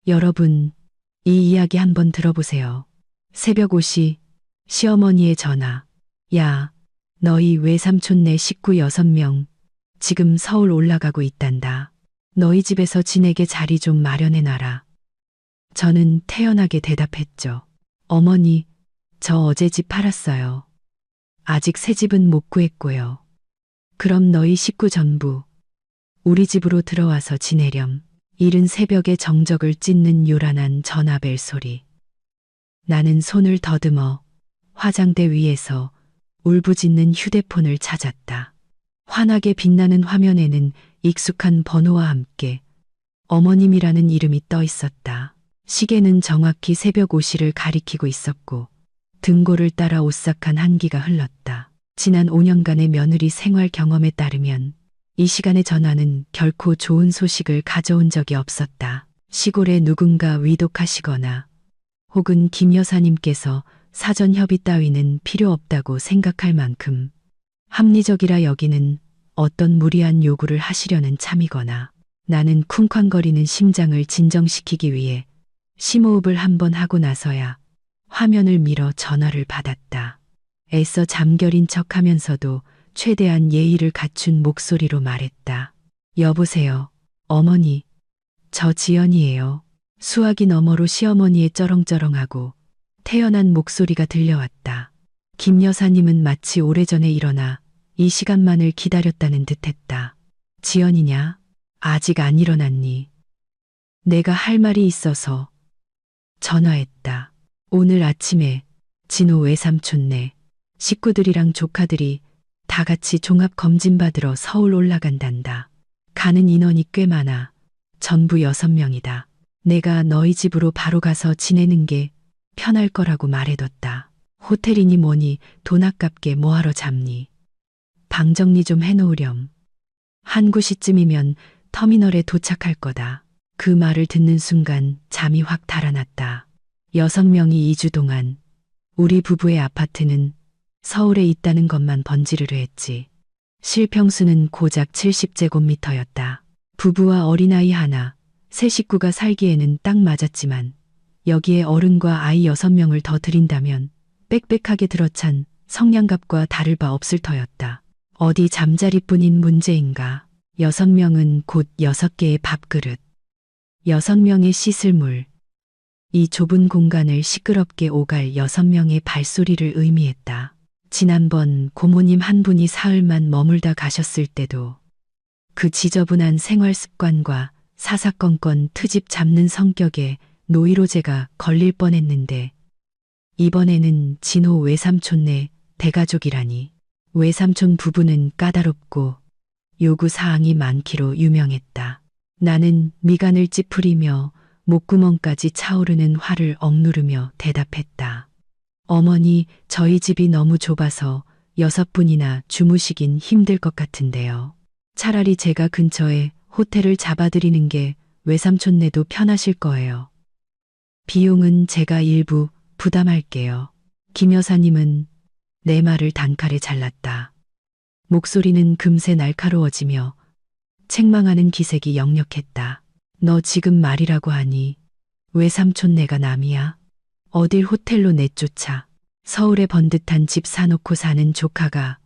여러분, 이 이야기 한번 들어보세요. 새벽 5시 시어머니의 전화. 야, 너희 외삼촌네 식구 6명 지금 서울 올라가고 있단다. 너희 집에서 지내게 자리 좀 마련해놔라. 저는 태연하게 대답했죠. 어머니, 저 어제 집 팔았어요. 아직 새 집은 못 구했고요. 그럼 너희 식구 전부 우리 집으로 들어와서 지내렴. 이른 새벽에 정적을 찢는 요란한 전화벨 소리. 나는 손을 더듬어 화장대 위에서 울부짖는 휴대폰을 찾았다. 환하게 빛나는 화면에는 익숙한 번호와 함께 어머님이라는 이름이 떠 있었다. 시계는 정확히 새벽 5시를 가리키고 있었고 등골을 따라 오싹한 한기가 흘렀다. 지난 5년간의 며느리 생활 경험에 따르면 이 시간의 전화는 결코 좋은 소식을 가져온 적이 없었다. 시골에 누군가 위독하시거나 혹은 김 여사님께서 사전 협의 따위는 필요 없다고 생각할 만큼 합리적이라 여기는 어떤 무리한 요구를 하시려는 참이거나 나는 쿵쾅거리는 심장을 진정시키기 위해 심호흡을 한번 하고 나서야 화면을 밀어 전화를 받았다. 애써 잠결인 척하면서도 최대한 예의를 갖춘 목소리로 말했다. 여보세요, 어머니. 저 지연이에요. 수화기 너머로 시어머니의 쩌렁쩌렁하고 태연한 목소리가 들려왔다. 김 여사님은 마치 오래전에 일어나 이 시간만을 기다렸다는 듯했다. 지연이냐? 아직 안 일어났니? 내가 할 말이 있어서 전화했다. 오늘 아침에 진호 외삼촌네 식구들이랑 조카들이 다 같이 종합검진 받으러 서울 올라간단다. 가는 인원이 꽤 많아. 전부 6명이다. 내가 너희 집으로 바로 가서 지내는 게 편할 거라고 말해뒀다. 호텔이니 뭐니 돈 아깝게 뭐하러 잡니. 방 정리 좀 해놓으렴. 한 9시쯤이면 터미널에 도착할 거다. 그 말을 듣는 순간 잠이 확 달아났다. 6명이 2주 동안 우리 부부의 아파트는 서울에 있다는 것만 번지르르 했지. 실평수는 고작 70제곱미터였다. 부부와 어린아이 하나, 세 식구가 살기에는 딱 맞았지만 여기에 어른과 아이 6명을 더 들인다면 빽빽하게 들어찬 성냥갑과 다를 바 없을 터였다. 어디 잠자리뿐인 문제인가. 6명은 곧 6개의 밥그릇, 6명의 씻을 물. 이 좁은 공간을 시끄럽게 오갈 6명의 발소리를 의미했다. 지난번 고모님 한 분이 사흘만 머물다 가셨을 때도 그 지저분한 생활 습관과 사사건건 트집 잡는 성격에 노이로제가 걸릴 뻔했는데 이번에는 진호 외삼촌네 대가족이라니. 외삼촌 부부는 까다롭고 요구사항이 많기로 유명했다. 나는 미간을 찌푸리며 목구멍까지 차오르는 화를 억누르며 대답했다. 어머니, 저희 집이 너무 좁아서 6분이나 주무시긴 힘들 것 같은데요. 차라리 제가 근처에 호텔을 잡아드리는 게 외삼촌네도 편하실 거예요. 비용은 제가 일부 부담할게요. 김 여사님은 내 말을 단칼에 잘랐다. 목소리는 금세 날카로워지며 책망하는 기색이 역력했다. 너 지금 말이라고 하니 외삼촌네가 남이야? 어딜 호텔로 내쫓아. 서울에 번듯한 집 사놓고 사는 조카가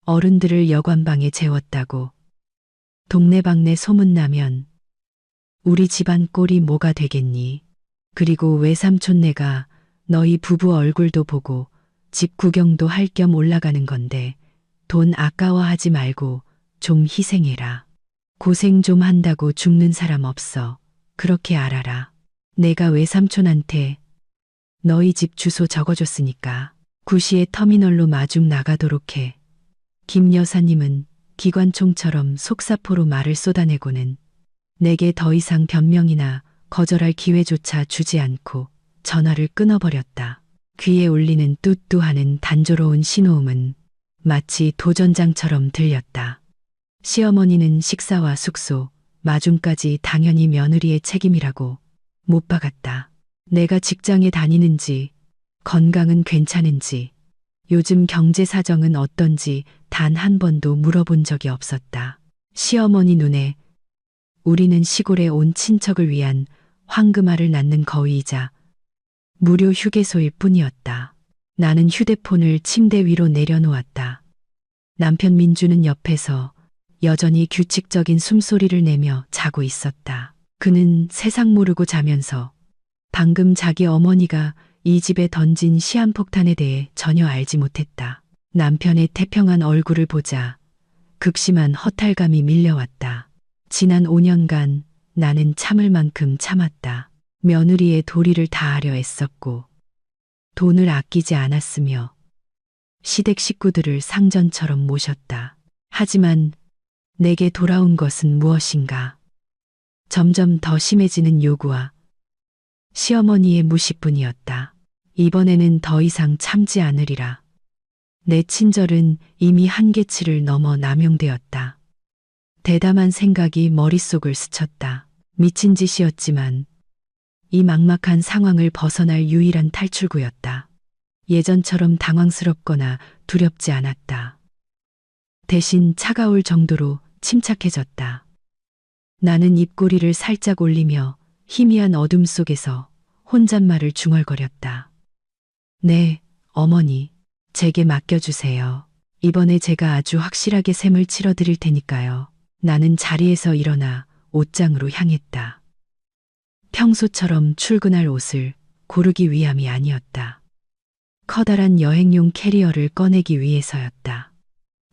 어른들을 여관방에 재웠다고 동네방네 소문나면 우리 집안 꼴이 뭐가 되겠니. 그리고 외삼촌네가 너희 부부 얼굴도 보고 집 구경도 할 겸 올라가는 건데 돈 아까워하지 말고 좀 희생해라. 고생 좀 한다고 죽는 사람 없어. 그렇게 알아라. 내가 외삼촌한테 너희 집 주소 적어줬으니까 9시에 터미널로 마중 나가도록 해. 김 여사님은 기관총처럼 속사포로 말을 쏟아내고는 내게 더 이상 변명이나 거절할 기회조차 주지 않고 전화를 끊어버렸다. 귀에 울리는 뚜뚜하는 단조로운 신호음은 마치 도전장처럼 들렸다. 시어머니는 식사와 숙소, 마중까지 당연히 며느리의 책임이라고 못 박았다. 내가 직장에 다니는지, 건강은 괜찮은지, 요즘 경제 사정은 어떤지 단 한 번도 물어본 적이 없었다. 시어머니 눈에 우리는 시골에 온 친척을 위한 황금알을 낳는 거위이자 무료 휴게소일 뿐이었다. 나는 휴대폰을 침대 위로 내려놓았다. 남편 민주는 옆에서 여전히 규칙적인 숨소리를 내며 자고 있었다. 그는 세상 모르고 자면서 방금 자기 어머니가 이 집에 던진 시한폭탄에 대해 전혀 알지 못했다. 남편의 태평한 얼굴을 보자 극심한 허탈감이 밀려왔다. 지난 5년간 나는 참을 만큼 참았다. 며느리의 도리를 다하려 애썼고 돈을 아끼지 않았으며 시댁 식구들을 상전처럼 모셨다. 하지만 내게 돌아온 것은 무엇인가? 점점 더 심해지는 요구와 시어머니의 무시뿐이었다. 이번에는 더 이상 참지 않으리라. 내 친절은 이미 한계치를 넘어 남용되었다. 대담한 생각이 머릿속을 스쳤다. 미친 짓이었지만 이 막막한 상황을 벗어날 유일한 탈출구였다. 예전처럼 당황스럽거나 두렵지 않았다. 대신 차가울 정도로 침착해졌다. 나는 입꼬리를 살짝 올리며 희미한 어둠 속에서 혼잣말을 중얼거렸다. 네, 어머니, 제게 맡겨주세요. 이번에 제가 아주 확실하게 셈을 치러드릴 테니까요. 나는 자리에서 일어나 옷장으로 향했다. 평소처럼 출근할 옷을 고르기 위함이 아니었다. 커다란 여행용 캐리어를 꺼내기 위해서였다.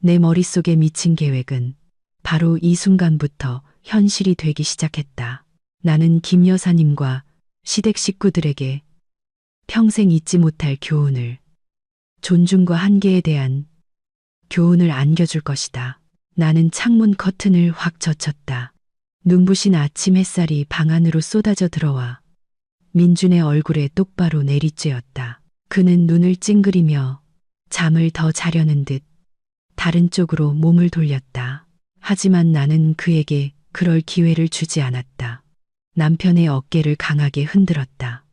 내 머릿속에 미친 계획은 바로 이 순간부터 현실이 되기 시작했다. 나는 김 여사님과 시댁 식구들에게 평생 잊지 못할 교훈을, 존중과 한계에 대한 교훈을 안겨줄 것이다. 나는 창문 커튼을 확 젖혔다. 눈부신 아침 햇살이 방 안으로 쏟아져 들어와 민준의 얼굴에 똑바로 내리쬐었다. 그는 눈을 찡그리며 잠을 더 자려는 듯 다른 쪽으로 몸을 돌렸다. 하지만 나는 그에게 그럴 기회를 주지 않았다. 남편의 어깨를 강하게 흔들었다.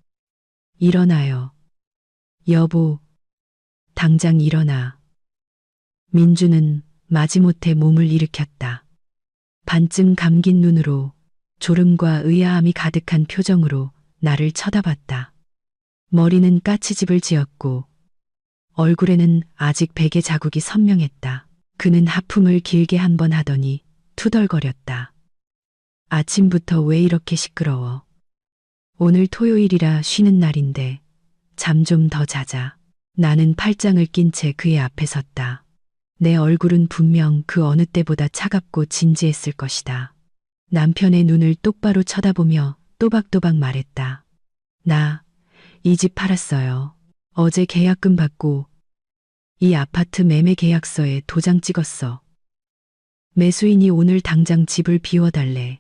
일어나요. 여보, 당장 일어나. 민주는 마지못해 몸을 일으켰다. 반쯤 감긴 눈으로 졸음과 의아함이 가득한 표정으로 나를 쳐다봤다. 머리는 까치집을 지었고 얼굴에는 아직 베개 자국이 선명했다. 그는 하품을 길게 한 번 하더니 투덜거렸다. 아침부터 왜 이렇게 시끄러워? 오늘 토요일이라 쉬는 날인데 잠 좀 더 자자. 나는 팔짱을 낀 채 그의 앞에 섰다. 내 얼굴은 분명 그 어느 때보다 차갑고 진지했을 것이다. 남편의 눈을 똑바로 쳐다보며 또박또박 말했다. 나 이 집 팔았어요. 어제 계약금 받고 이 아파트 매매 계약서에 도장 찍었어. 매수인이 오늘 당장 집을 비워달래.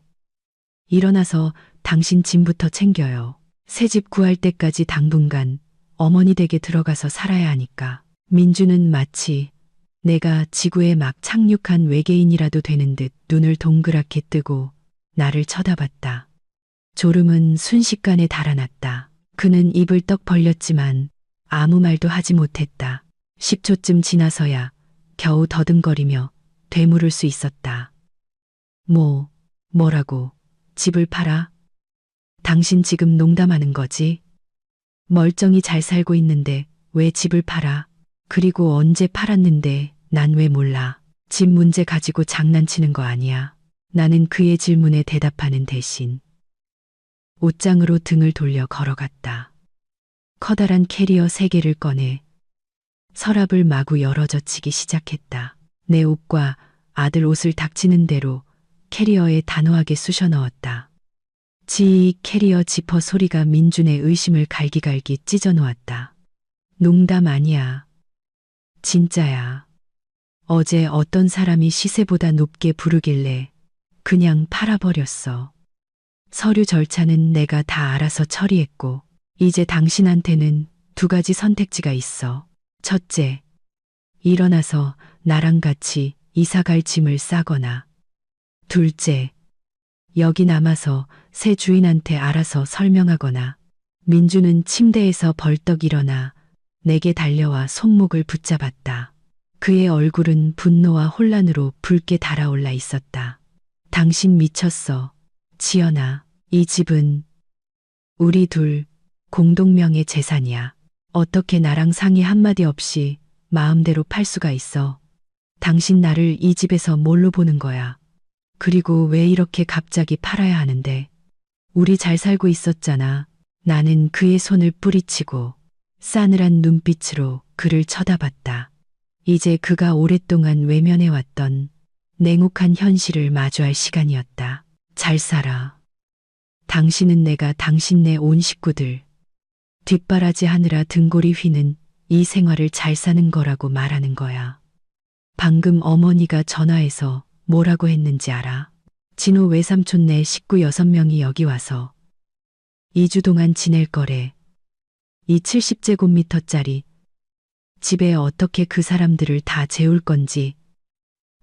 일어나서 당신 짐부터 챙겨요. 새 집 구할 때까지 당분간 어머니 댁에 들어가서 살아야 하니까. 민주는 마치 내가 지구에 막 착륙한 외계인이라도 되는 듯 눈을 동그랗게 뜨고 나를 쳐다봤다. 졸음은 순식간에 달아났다. 그는 입을 떡 벌렸지만 아무 말도 하지 못했다. 10초쯤 지나서야 겨우 더듬거리며 되물을 수 있었다. 뭐라고? 집을 팔아? 당신 지금 농담하는 거지? 멀쩡히 잘 살고 있는데 왜 집을 팔아? 그리고 언제 팔았는데 난 왜 몰라? 집 문제 가지고 장난치는 거 아니야. 나는 그의 질문에 대답하는 대신 옷장으로 등을 돌려 걸어갔다. 커다란 캐리어 3개를 꺼내 서랍을 마구 열어젖히기 시작했다. 내 옷과 아들 옷을 닥치는 대로 캐리어에 단호하게 쑤셔 넣었다. 지익 캐리어 지퍼 소리가 민준의 의심을 갈기갈기 찢어 놓았다. 농담 아니야. 진짜야. 어제 어떤 사람이 시세보다 높게 부르길래 그냥 팔아버렸어. 서류 절차는 내가 다 알아서 처리했고 이제 당신한테는 2가지 선택지가 있어. 첫째, 일어나서 나랑 같이 이사갈 짐을 싸거나 둘째, 여기 남아서 새 주인한테 알아서 설명하거나. 민주는 침대에서 벌떡 일어나 내게 달려와 손목을 붙잡았다. 그의 얼굴은 분노와 혼란으로 붉게 달아올라 있었다. 당신 미쳤어. 지연아, 이 집은 우리 둘 공동명의 재산이야. 어떻게 나랑 상의 한마디 없이 마음대로 팔 수가 있어? 당신 나를 이 집에서 뭘로 보는 거야? 그리고 왜 이렇게 갑자기 팔아야 하는데? 우리 잘 살고 있었잖아. 나는 그의 손을 뿌리치고 싸늘한 눈빛으로 그를 쳐다봤다. 이제 그가 오랫동안 외면해왔던 냉혹한 현실을 마주할 시간이었다. 잘 살아. 당신은 내가 당신네 온 식구들 뒷바라지 하느라 등골이 휘는 이 생활을 잘 사는 거라고 말하는 거야. 방금 어머니가 전화해서 뭐라고 했는지 알아? 진호 외삼촌네 식구 6명이 여기 와서 2주 동안 지낼 거래. 이 70제곱미터짜리 집에 어떻게 그 사람들을 다 재울 건지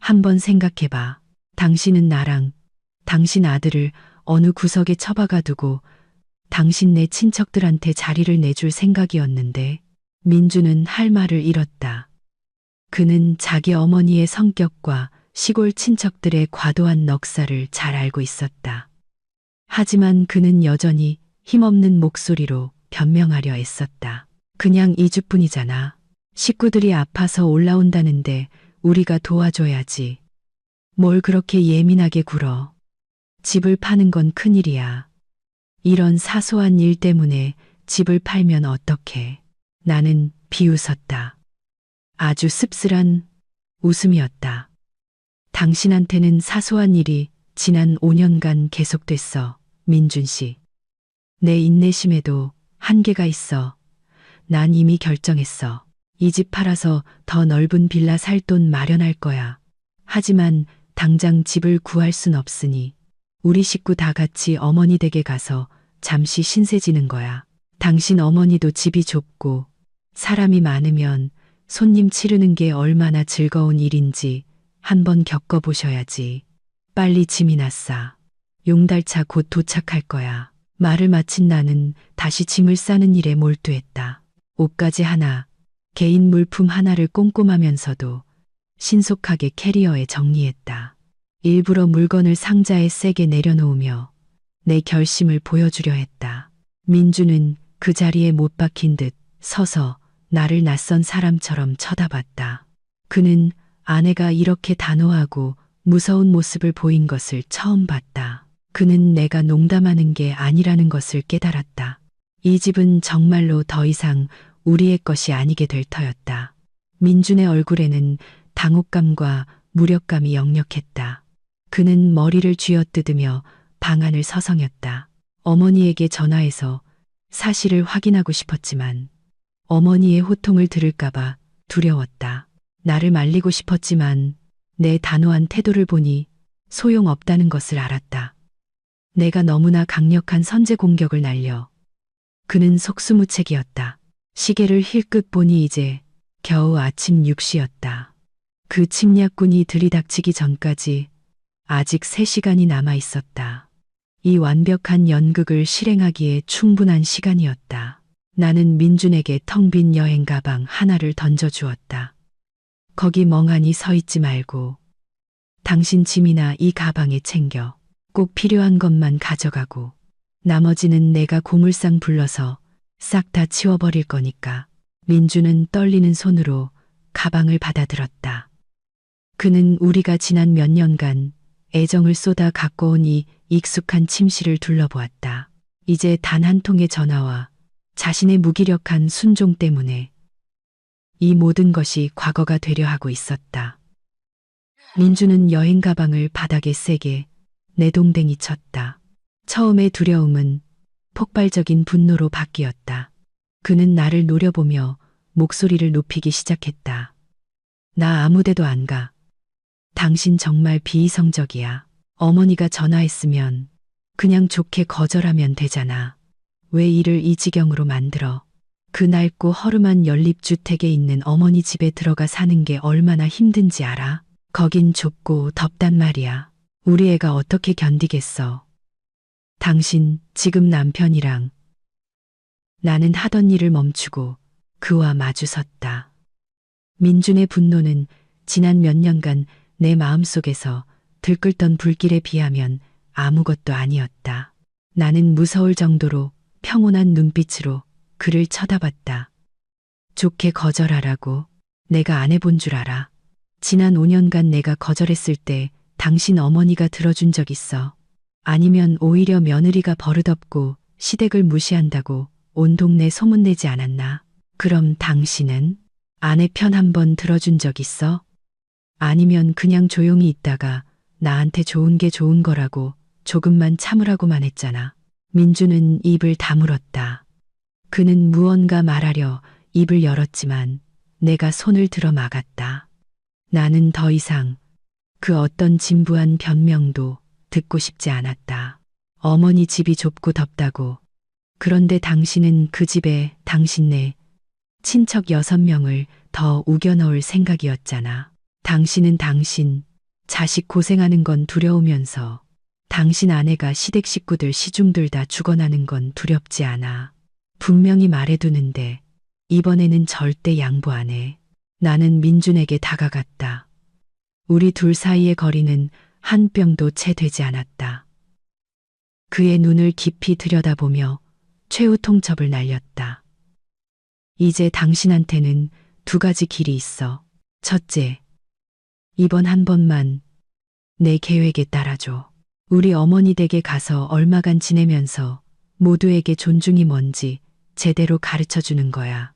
한번 생각해봐. 당신은 나랑 당신 아들을 어느 구석에 처박아 두고 당신네 친척들한테 자리를 내줄 생각이었는데 민주는 할 말을 잃었다. 그는 자기 어머니의 성격과 시골 친척들의 과도한 넉살을 잘 알고 있었다. 하지만 그는 여전히 힘없는 목소리로 변명하려 애썼다. 그냥 2주뿐이잖아. 식구들이 아파서 올라온다는데 우리가 도와줘야지. 뭘 그렇게 예민하게 굴어. 집을 파는 건 큰일이야. 이런 사소한 일 때문에 집을 팔면 어떡해. 나는 비웃었다. 아주 씁쓸한 웃음이었다. 당신한테는 사소한 일이 지난 5년간 계속됐어, 민준 씨. 내 인내심에도 한계가 있어. 난 이미 결정했어. 이 집 팔아서 더 넓은 빌라 살 돈 마련할 거야. 하지만 당장 집을 구할 순 없으니 우리 식구 다 같이 어머니 댁에 가서 잠시 신세 지는 거야. 당신 어머니도 집이 좁고 사람이 많으면 손님 치르는 게 얼마나 즐거운 일인지 한번 겪어보셔야지. 빨리 짐이나 싸. 용달차 곧 도착할 거야. 말을 마친 나는 다시 짐을 싸는 일에 몰두했다. 옷가지 하나, 개인 물품 하나를 꼼꼼하면서도 신속하게 캐리어에 정리했다. 일부러 물건을 상자에 세게 내려놓으며 내 결심을 보여주려 했다. 민주는 그 자리에 못 박힌 듯 서서 나를 낯선 사람처럼 쳐다봤다. 그는 아내가 이렇게 단호하고 무서운 모습을 보인 것을 처음 봤다. 그는 내가 농담하는 게 아니라는 것을 깨달았다. 이 집은 정말로 더 이상 우리의 것이 아니게 될 터였다. 민준의 얼굴에는 당혹감과 무력감이 역력했다. 그는 머리를 쥐어뜯으며 방안을 서성였다. 어머니에게 전화해서 사실을 확인하고 싶었지만 어머니의 호통을 들을까봐 두려웠다. 나를 말리고 싶었지만 내 단호한 태도를 보니 소용없다는 것을 알았다. 내가 너무나 강력한 선제 공격을 날려 그는 속수무책이었다. 시계를 힐끗 보니 이제 겨우 아침 6시였다. 그 침략군이 들이닥치기 전까지 아직 3시간이 남아 있었다. 이 완벽한 연극을 실행하기에 충분한 시간이었다. 나는 민준에게 텅 빈 여행 가방 하나를 던져주었다. 거기 멍하니 서 있지 말고 당신 짐이나 이 가방에 챙겨 꼭 필요한 것만 가져가고 나머지는 내가 고물상 불러서 싹 다 치워버릴 거니까. 민주는 떨리는 손으로 가방을 받아들었다. 그는 우리가 지난 몇 년간 애정을 쏟아 갖고 온 이 익숙한 침실을 둘러보았다. 이제 단 한 통의 전화와 자신의 무기력한 순종 때문에 이 모든 것이 과거가 되려 하고 있었다. 민주는 여행 가방을 바닥에 세게 내동댕이 쳤다. 처음의 두려움은 폭발적인 분노로 바뀌었다. 그는 나를 노려보며 목소리를 높이기 시작했다. 나 아무데도 안 가. 당신 정말 비이성적이야. 어머니가 전화했으면 그냥 좋게 거절하면 되잖아. 왜 일을 이 지경으로 만들어? 그 낡고 허름한 연립주택에 있는 어머니 집에 들어가 사는 게 얼마나 힘든지 알아? 거긴 좁고 덥단 말이야. 우리 애가 어떻게 견디겠어? 당신 지금 남편이랑. 나는 하던 일을 멈추고 그와 마주 섰다. 민준의 분노는 지난 몇 년간 내 마음속에서 들끓던 불길에 비하면 아무것도 아니었다. 나는 무서울 정도로 평온한 눈빛으로 그를 쳐다봤다. 좋게 거절하라고. 내가 안 해본 줄 알아. 지난 5년간 내가 거절했을 때 당신 어머니가 들어준 적 있어. 아니면 오히려 며느리가 버릇없고 시댁을 무시한다고 온 동네 소문내지 않았나? 그럼 당신은 아내 편 한 번 들어준 적 있어? 아니면 그냥 조용히 있다가 나한테 좋은 게 좋은 거라고 조금만 참으라고만 했잖아. 민주는 입을 다물었다. 그는 무언가 말하려 입을 열었지만 내가 손을 들어 막았다. 나는 더 이상 그 어떤 진부한 변명도 듣고 싶지 않았다. 어머니 집이 좁고 덥다고. 그런데 당신은 그 집에 당신네 친척 6명을 더 우겨 넣을 생각이었잖아. 당신은 당신 자식 고생하는 건 두려우면서 당신 아내가 시댁 식구들 시중들 다 죽어나는 건 두렵지 않아. 분명히 말해두는데 이번에는 절대 양보 안 해. 나는 민준에게 다가갔다. 우리 둘 사이의 거리는 한 뼘도 채 되지 않았다. 그의 눈을 깊이 들여다보며 최후 통첩을 날렸다. 이제 당신한테는 2가지 길이 있어. 첫째, 이번 한 번만 내 계획에 따라줘. 우리 어머니 댁에 가서 얼마간 지내면서 모두에게 존중이 뭔지 제대로 가르쳐 주는 거야.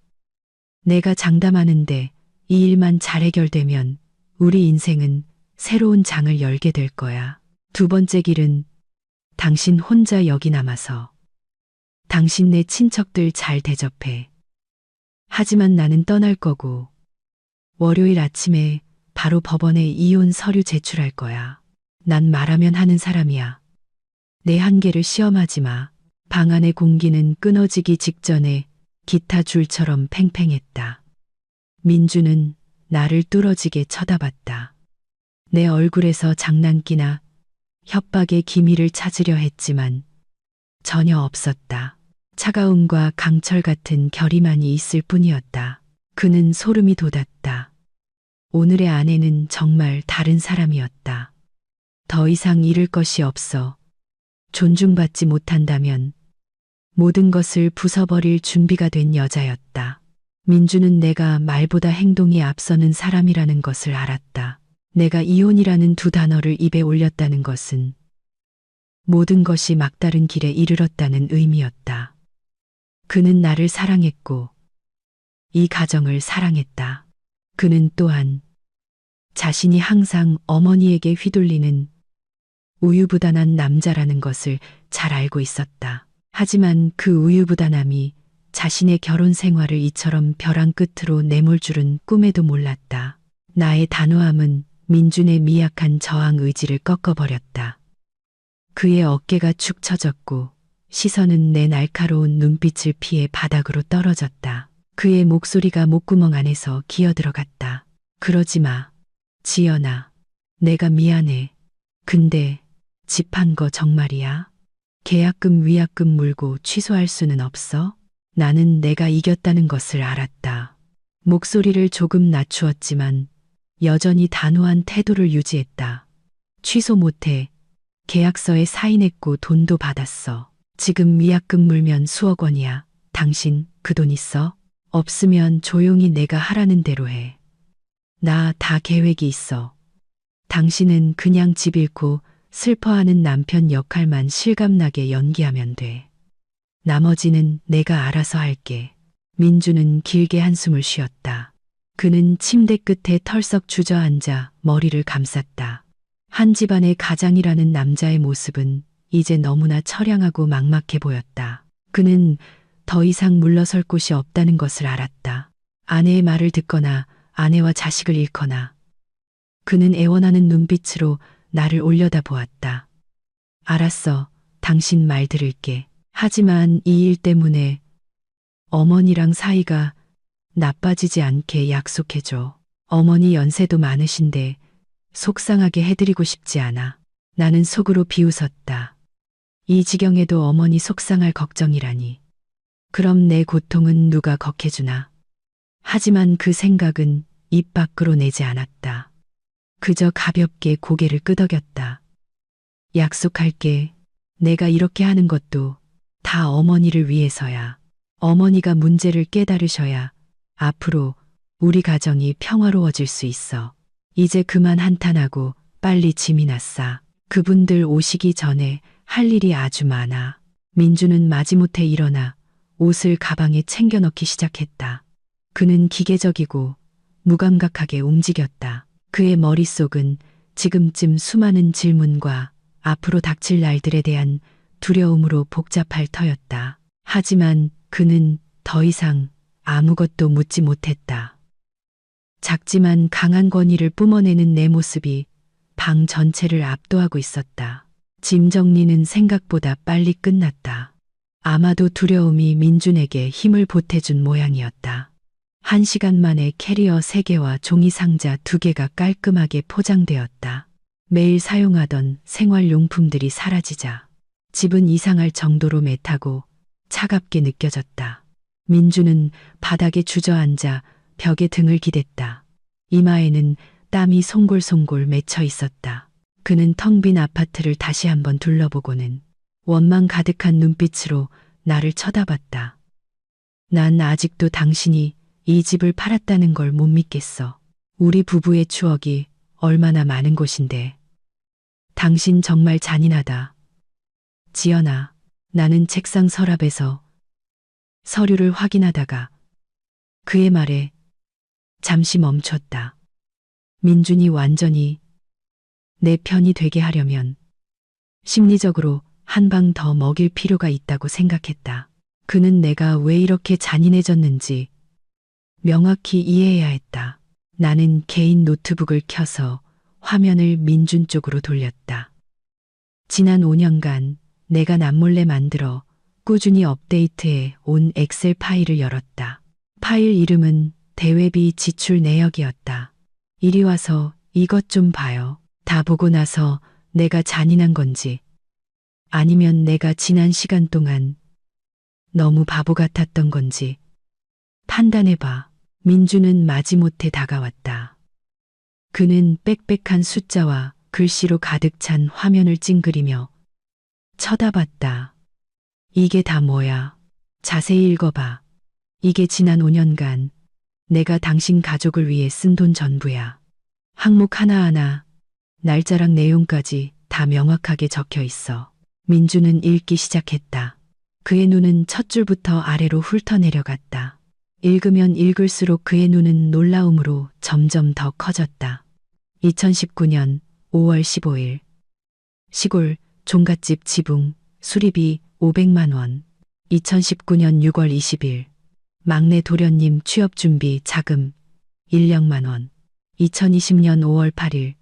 내가 장담하는데 이 일만 잘 해결되면 우리 인생은 새로운 장을 열게 될 거야. 2번째 길은 당신 혼자 여기 남아서 당신네 친척들 잘 대접해. 하지만 나는 떠날 거고 월요일 아침에 바로 법원에 이혼 서류 제출할 거야. 난 말하면 하는 사람이야. 내 한계를 시험하지 마. 방 안의 공기는 끊어지기 직전에 기타 줄처럼 팽팽했다. 민주는 나를 뚫어지게 쳐다봤다. 내 얼굴에서 장난기나 협박의 기미를 찾으려 했지만 전혀 없었다. 차가움과 강철 같은 결의만이 있을 뿐이었다. 그는 소름이 돋았다. 오늘의 아내는 정말 다른 사람이었다. 더 이상 잃을 것이 없어 존중받지 못한다면 모든 것을 부숴버릴 준비가 된 여자였다. 민주는 내가 말보다 행동이 앞서는 사람이라는 것을 알았다. 내가 이혼이라는 2단어를 입에 올렸다는 것은 모든 것이 막다른 길에 이르렀다는 의미였다. 그는 나를 사랑했고 이 가정을 사랑했다. 그는 또한 자신이 항상 어머니에게 휘둘리는 우유부단한 남자라는 것을 잘 알고 있었다. 하지만 그 우유부단함이 자신의 결혼 생활을 이처럼 벼랑 끝으로 내몰 줄은 꿈에도 몰랐다. 나의 단호함은 민준의 미약한 저항 의지를 꺾어버렸다. 그의 어깨가 축 처졌고 시선은 내 날카로운 눈빛을 피해 바닥으로 떨어졌다. 그의 목소리가 목구멍 안에서 기어들어갔다. 그러지 마. 지연아. 내가 미안해. 근데 집 한 거 정말이야? 계약금 위약금 물고 취소할 수는 없어? 나는 내가 이겼다는 것을 알았다. 목소리를 조금 낮추었지만 여전히 단호한 태도를 유지했다. 취소 못해. 계약서에 사인했고 돈도 받았어. 지금 위약금 물면 수억 원이야. 당신 그 돈 있어? 없으면 조용히 내가 하라는 대로 해. 나 다 계획이 있어. 당신은 그냥 집 잃고 슬퍼하는 남편 역할만 실감나게 연기하면 돼. 나머지는 내가 알아서 할게. 민주는 길게 한숨을 쉬었다. 그는 침대 끝에 털썩 주저앉아 머리를 감쌌다. 한 집안의 가장이라는 남자의 모습은 이제 너무나 처량하고 막막해 보였다. 그는 더 이상 물러설 곳이 없다는 것을 알았다. 아내의 말을 듣거나 아내와 자식을 잃거나. 그는 애원하는 눈빛으로 나를 올려다 보았다. 알았어. 당신 말 들을게. 하지만 이 일 때문에 어머니랑 사이가 나빠지지 않게 약속해줘. 어머니 연세도 많으신데 속상하게 해드리고 싶지 않아. 나는 속으로 비웃었다. 이 지경에도 어머니 속상할 걱정이라니. 그럼 내 고통은 누가 걷해주나. 하지만 그 생각은 입 밖으로 내지 않았다. 그저 가볍게 고개를 끄덕였다. 약속할게. 내가 이렇게 하는 것도 다 어머니를 위해서야. 어머니가 문제를 깨달으셔야 앞으로 우리 가정이 평화로워질 수 있어. 이제 그만 한탄하고 빨리 짐이나 싸. 그분들 오시기 전에 할 일이 아주 많아. 민주는 마지못해 일어나 옷을 가방에 챙겨 넣기 시작했다. 그는 기계적이고 무감각하게 움직였다. 그의 머릿속은 지금쯤 수많은 질문과 앞으로 닥칠 날들에 대한 두려움으로 복잡할 터였다. 하지만 그는 더 이상 아무것도 묻지 못했다. 작지만 강한 권위를 뿜어내는 내 모습이 방 전체를 압도하고 있었다. 짐 정리는 생각보다 빨리 끝났다. 아마도 두려움이 민준에게 힘을 보태준 모양이었다. 1시간 만에 캐리어 3개와 종이 상자 2개가 깔끔하게 포장되었다. 매일 사용하던 생활용품들이 사라지자 집은 이상할 정도로 매타고 차갑게 느껴졌다. 민주는 바닥에 주저앉아 벽에 등을 기댔다. 이마에는 땀이 송골송골 맺혀 있었다. 그는 텅 빈 아파트를 다시 한번 둘러보고는 원망 가득한 눈빛으로 나를 쳐다봤다. 난 아직도 당신이 이 집을 팔았다는 걸 못 믿겠어. 우리 부부의 추억이 얼마나 많은 곳인데. 당신 정말 잔인하다. 지연아, 나는 책상 서랍에서 서류를 확인하다가 그의 말에 잠시 멈췄다. 민준이 완전히 내 편이 되게 하려면 심리적으로 한 방 더 먹일 필요가 있다고 생각했다. 그는 내가 왜 이렇게 잔인해졌는지 명확히 이해해야 했다. 나는 개인 노트북을 켜서 화면을 민준 쪽으로 돌렸다. 지난 5년간 내가 남몰래 만들어 꾸준히 업데이트해 온 엑셀 파일을 열었다. 파일 이름은 대외비 지출 내역이었다. 이리 와서 이것 좀 봐요. 다 보고 나서 내가 잔인한 건지 아니면 내가 지난 시간 동안 너무 바보 같았던 건지 판단해봐. 민주는 마지못해 다가왔다. 그는 빽빽한 숫자와 글씨로 가득 찬 화면을 찡그리며 쳐다봤다. 이게 다 뭐야? 자세히 읽어봐. 이게 지난 5년간 내가 당신 가족을 위해 쓴 돈 전부야. 항목 하나하나, 날짜랑 내용까지 다 명확하게 적혀 있어. 민주는 읽기 시작했다. 그의 눈은 첫 줄부터 아래로 훑어내려갔다. 읽으면 읽을수록 그의 눈은 놀라움으로 점점 더 커졌다. 2019년 5월 15일 시골 종갓집 지붕 수리비 500만 원. 2019년 6월 20일 막내 도련님 취업준비 자금 1력만 원. 2020년 5월 8일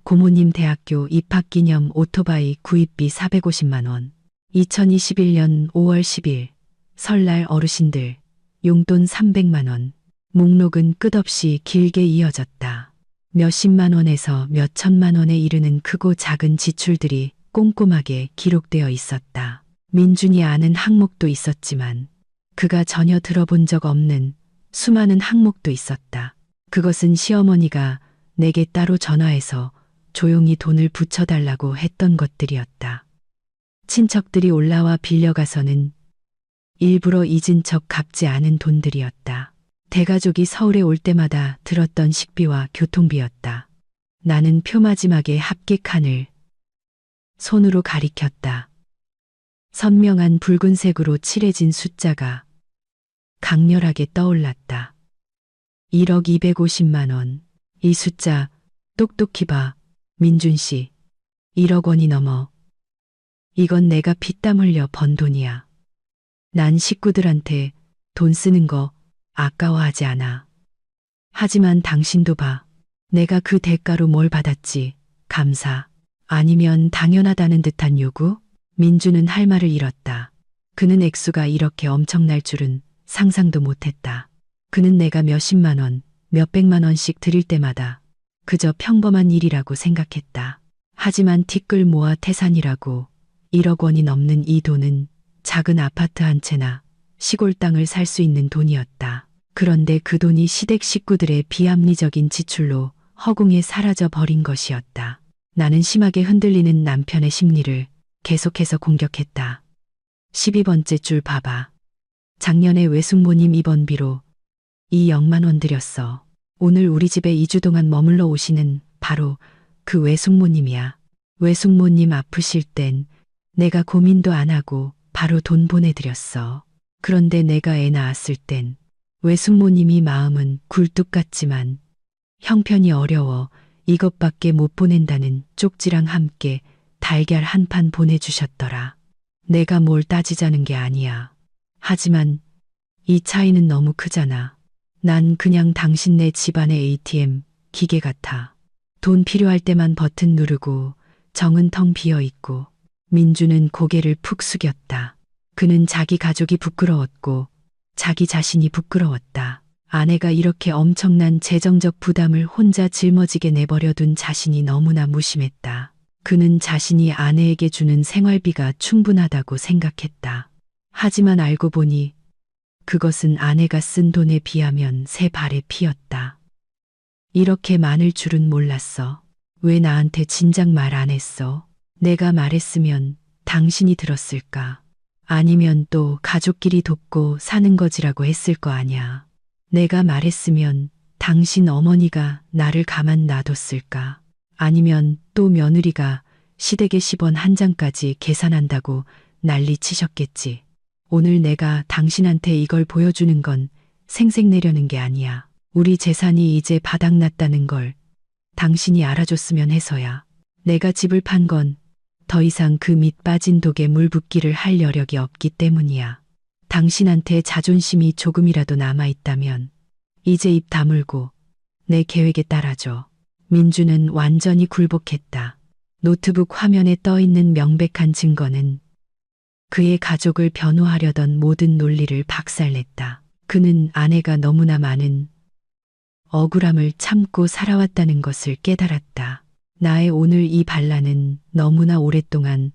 고모님 대학교 입학기념 오토바이 구입비 450만 원. 2021년 5월 10일 설날 어르신들 용돈 300만 원. 목록은 끝없이 길게 이어졌다. 몇십만 원에서 몇천만 원에 이르는 크고 작은 지출들이 꼼꼼하게 기록되어 있었다. 민준이 아는 항목도 있었지만 그가 전혀 들어본 적 없는 수많은 항목도 있었다. 그것은 시어머니가 내게 따로 전화해서 조용히 돈을 붙여달라고 했던 것들이었다. 친척들이 올라와 빌려가서는 일부러 잊은 척 갚지 않은 돈들이었다. 대가족이 서울에 올 때마다 들었던 식비와 교통비였다. 나는 표마지막에 합계 칸을 손으로 가리켰다. 선명한 붉은색으로 칠해진 숫자가 강렬하게 떠올랐다. 1억 250만 원. 이 숫자 똑똑히 봐. 민준 씨. 1억 원이 넘어. 이건 내가 피땀 흘려 번 돈이야. 난 식구들한테 돈 쓰는 거 아까워하지 않아. 하지만 당신도 봐. 내가 그 대가로 뭘 받았지. 감사. 아니면 당연하다는 듯한 요구? 민주는 할 말을 잃었다. 그는 액수가 이렇게 엄청날 줄은 상상도 못했다. 그는 내가 몇십만 원, 몇백만 원씩 드릴 때마다 그저 평범한 일이라고 생각했다. 하지만 티끌 모아 태산이라고 1억 원이 넘는 이 돈은 작은 아파트 한 채나 시골 땅을 살 수 있는 돈이었다. 그런데 그 돈이 시댁 식구들의 비합리적인 지출로 허공에 사라져 버린 것이었다. 나는 심하게 흔들리는 남편의 심리를 계속해서 공격했다. 12번째 줄 봐봐. 작년에 외숙모님 입원비로 이 0만 원 들였어. 오늘 우리 집에 2주 동안 머물러 오시는 바로 그 외숙모님이야. 외숙모님 아프실 땐 내가 고민도 안 하고 바로 돈 보내드렸어. 그런데 내가 애 낳았을 땐 외숙모님이 마음은 굴뚝 같지만 형편이 어려워 이것밖에 못 보낸다는 쪽지랑 함께 달걀 한 판 보내주셨더라. 내가 뭘 따지자는 게 아니야. 하지만 이 차이는 너무 크잖아. 난 그냥 당신네 집안의 ATM 기계 같아. 돈 필요할 때만 버튼 누르고 정은 텅 비어 있고. 민주는 고개를 푹 숙였다. 그는 자기 가족이 부끄러웠고 자기 자신이 부끄러웠다. 아내가 이렇게 엄청난 재정적 부담을 혼자 짊어지게 내버려둔 자신이 너무나 무심했다. 그는 자신이 아내에게 주는 생활비가 충분하다고 생각했다. 하지만 알고 보니 그것은 아내가 쓴 돈에 비하면 새 발의 피였다. 이렇게 많을 줄은 몰랐어. 왜 나한테 진작 말 안 했어? 내가 말했으면 당신이 들었을까? 아니면 또 가족끼리 돕고 사는 거지라고 했을 거 아냐. 내가 말했으면 당신 어머니가 나를 가만 놔뒀을까? 아니면 또 며느리가 시댁의 10원 한 장까지 계산한다고 난리 치셨겠지. 오늘 내가 당신한테 이걸 보여주는 건 생색내려는 게 아니야. 우리 재산이 이제 바닥났다는 걸 당신이 알아줬으면 해서야. 내가 집을 판 건 더 이상 그 밑 빠진 독에 물 붓기를 할 여력이 없기 때문이야. 당신한테 자존심이 조금이라도 남아있다면 이제 입 다물고 내 계획에 따라줘. 민주는 완전히 굴복했다. 노트북 화면에 떠있는 명백한 증거는 그의 가족을 변호하려던 모든 논리를 박살냈다. 그는 아내가 너무나 많은 억울함을 참고 살아왔다는 것을 깨달았다. 나의 오늘 이 반란은 너무나 오랫동안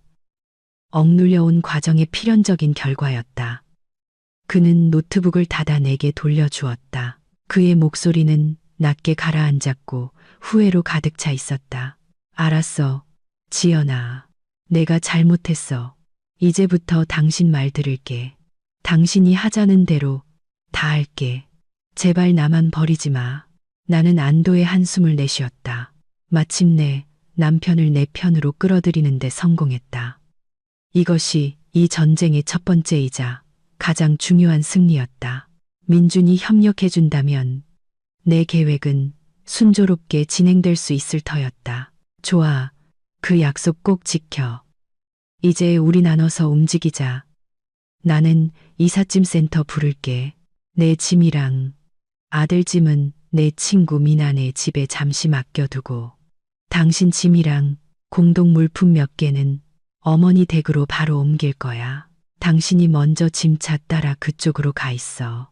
억눌려온 과정의 필연적인 결과였다. 그는 노트북을 닫아 내게 돌려주었다. 그의 목소리는 낮게 가라앉았고 후회로 가득 차 있었다. 알았어, 지연아. 내가 잘못했어. 이제부터 당신 말 들을게. 당신이 하자는 대로 다 할게. 제발 나만 버리지 마. 나는 안도의 한숨을 내쉬었다. 마침내 남편을 내 편으로 끌어들이는 데 성공했다. 이것이 이 전쟁의 첫 번째이자 가장 중요한 승리였다. 민준이 협력해준다면 내 계획은 순조롭게 진행될 수 있을 터였다. 좋아. 그 약속 꼭 지켜. 이제 우리 나눠서 움직이자. 나는 이삿짐 센터 부를게. 내 짐이랑 아들 짐은 내 친구 미나네 집에 잠시 맡겨두고 당신 짐이랑 공동 물품 몇 개는 어머니 댁으로 바로 옮길 거야. 당신이 먼저 짐차 따라 그쪽으로 가 있어.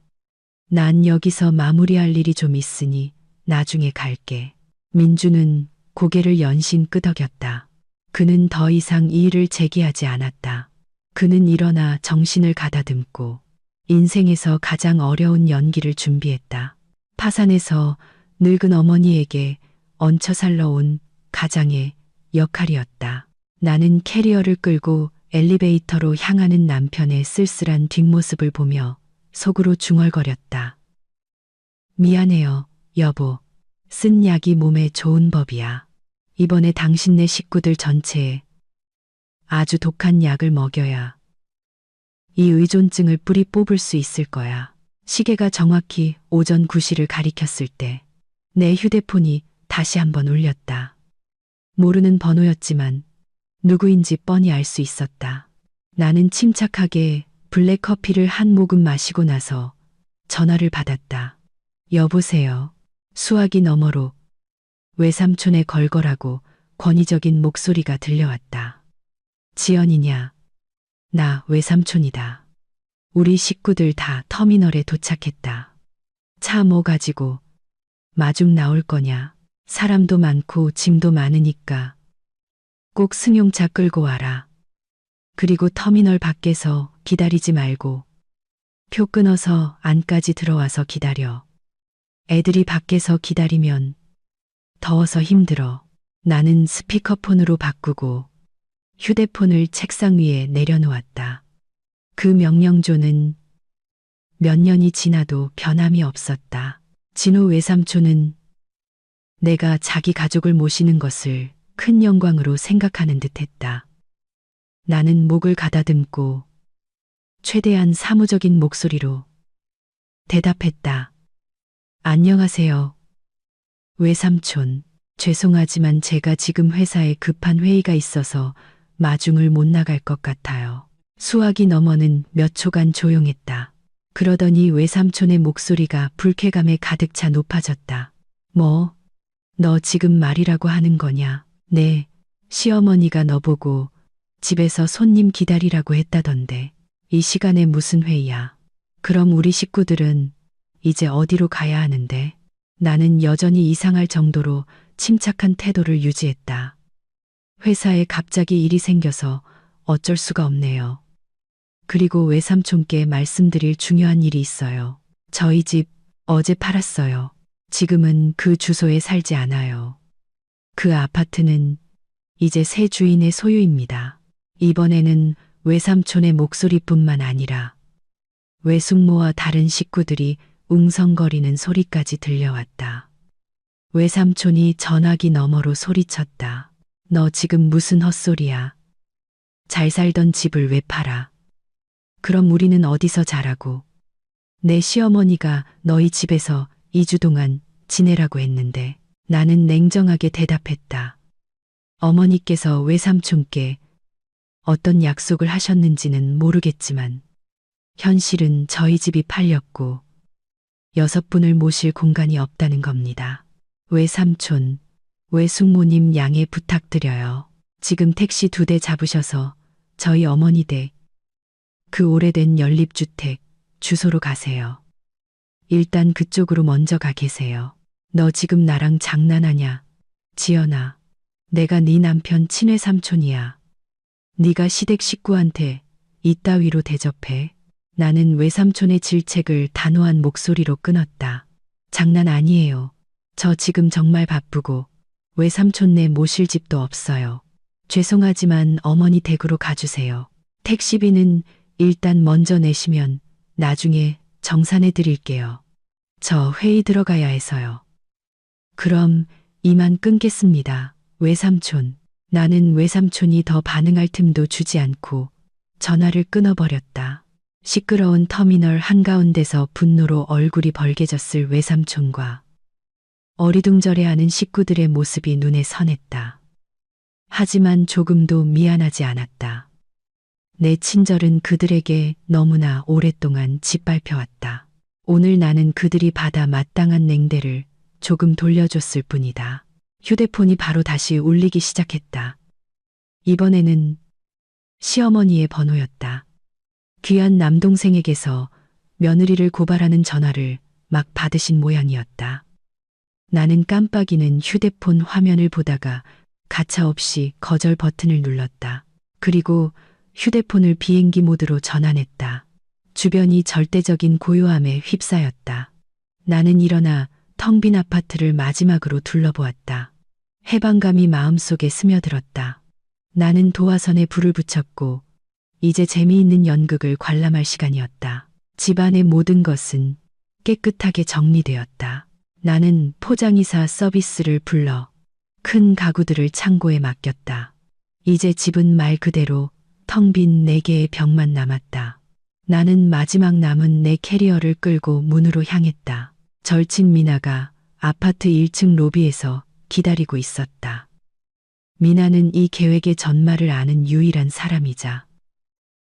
난 여기서 마무리할 일이 좀 있으니 나중에 갈게. 민주는 고개를 연신 끄덕였다. 그는 더 이상 이 일을 제기하지 않았다. 그는 일어나 정신을 가다듬고 인생에서 가장 어려운 연기를 준비했다. 파산에서 늙은 어머니에게 얹혀 살러온 가장의 역할이었다. 나는 캐리어를 끌고 엘리베이터로 향하는 남편의 쓸쓸한 뒷모습을 보며 속으로 중얼거렸다. 미안해요, 여보. 쓴 약이 몸에 좋은 법이야. 이번에 당신네 식구들 전체에 아주 독한 약을 먹여야 이 의존증을 뿌리 뽑을 수 있을 거야. 시계가 정확히 오전 9시를 가리켰을 때 내 휴대폰이 다시 한번 울렸다. 모르는 번호였지만 누구인지 뻔히 알 수 있었다. 나는 침착하게 블랙커피를 한 모금 마시고 나서 전화를 받았다. 여보세요. 수화기 너머로 외삼촌의 걸걸하고 권위적인 목소리가 들려왔다. 지연이냐? 나 외삼촌이다. 우리 식구들 다 터미널에 도착했다. 차 뭐 가지고 마중 나올 거냐? 사람도 많고 짐도 많으니까 꼭 승용차 끌고 와라. 그리고 터미널 밖에서 기다리지 말고 표 끊어서 안까지 들어와서 기다려. 애들이 밖에서 기다리면 더워서 힘들어. 나는 스피커폰으로 바꾸고 휴대폰을 책상 위에 내려놓았다. 그 명령조는 몇 년이 지나도 변함이 없었다. 진호 외삼촌은 내가 자기 가족을 모시는 것을 큰 영광으로 생각하는 듯했다. 나는 목을 가다듬고 최대한 사무적인 목소리로 대답했다. 안녕하세요. 외삼촌, 죄송하지만 제가 지금 회사에 급한 회의가 있어서 마중을 못 나갈 것 같아요. 수화기 너머는 몇 초간 조용했다. 그러더니 외삼촌의 목소리가 불쾌감에 가득 차 높아졌다. 뭐, 너 지금 말이라고 하는 거냐? 네, 시어머니가 너보고 집에서 손님 기다리라고 했다던데. 이 시간에 무슨 회의야? 그럼 우리 식구들은 이제 어디로 가야 하는데? 나는 여전히 이상할 정도로 침착한 태도를 유지했다. 회사에 갑자기 일이 생겨서 어쩔 수가 없네요. 그리고 외삼촌께 말씀드릴 중요한 일이 있어요. 저희 집 어제 팔았어요. 지금은 그 주소에 살지 않아요. 그 아파트는 이제 새 주인의 소유입니다. 이번에는 외삼촌의 목소리뿐만 아니라 외숙모와 다른 식구들이 웅성거리는 소리까지 들려왔다. 외삼촌이 전화기 너머로 소리쳤다. 너 지금 무슨 헛소리야? 잘 살던 집을 왜 팔아? 그럼 우리는 어디서 자라고? 내 시어머니가 너희 집에서 2주 동안 지내라고 했는데. 나는 냉정하게 대답했다. 어머니께서 외삼촌께 어떤 약속을 하셨는지는 모르겠지만 현실은 저희 집이 팔렸고 6분을 모실 공간이 없다는 겁니다. 외삼촌, 외숙모님 양해 부탁드려요. 지금 택시 2대 잡으셔서 저희 어머니 댁, 그 오래된 연립주택 주소로 가세요. 일단 그쪽으로 먼저 가 계세요. 너 지금 나랑 장난하냐? 지연아, 내가 네 남편 친외삼촌이야. 네가 시댁 식구한테 이따위로 대접해? 나는 외삼촌의 질책을 단호한 목소리로 끊었다. 장난 아니에요. 저 지금 정말 바쁘고 외삼촌네 모실 집도 없어요. 죄송하지만 어머니 댁으로 가주세요. 택시비는 일단 먼저 내시면 나중에 정산해 드릴게요. 저 회의 들어가야 해서요. 그럼 이만 끊겠습니다. 외삼촌. 나는 외삼촌이 더 반응할 틈도 주지 않고 전화를 끊어버렸다. 시끄러운 터미널 한가운데서 분노로 얼굴이 벌개졌을 외삼촌과 어리둥절해하는 식구들의 모습이 눈에 선했다. 하지만 조금도 미안하지 않았다. 내 친절은 그들에게 너무나 오랫동안 짓밟혀왔다. 오늘 나는 그들이 받아 마땅한 냉대를 조금 돌려줬을 뿐이다. 휴대폰이 바로 다시 울리기 시작했다. 이번에는 시어머니의 번호였다. 귀한 남동생에게서 며느리를 고발하는 전화를 막 받으신 모양이었다. 나는 깜빡이는 휴대폰 화면을 보다가 가차없이 거절 버튼을 눌렀다. 그리고 휴대폰을 비행기 모드로 전환했다. 주변이 절대적인 고요함에 휩싸였다. 나는 일어나 텅 빈 아파트를 마지막으로 둘러보았다. 해방감이 마음속에 스며들었다. 나는 도화선에 불을 붙였고 이제 재미있는 연극을 관람할 시간이었다. 집안의 모든 것은 깨끗하게 정리되었다. 나는 포장이사 서비스를 불러 큰 가구들을 창고에 맡겼다. 이제 집은 말 그대로 텅 빈 4개의 벽만 남았다. 나는 마지막 남은 내 캐리어를 끌고 문으로 향했다. 절친 미나가 아파트 1층 로비에서 기다리고 있었다. 미나는 이 계획의 전말을 아는 유일한 사람이자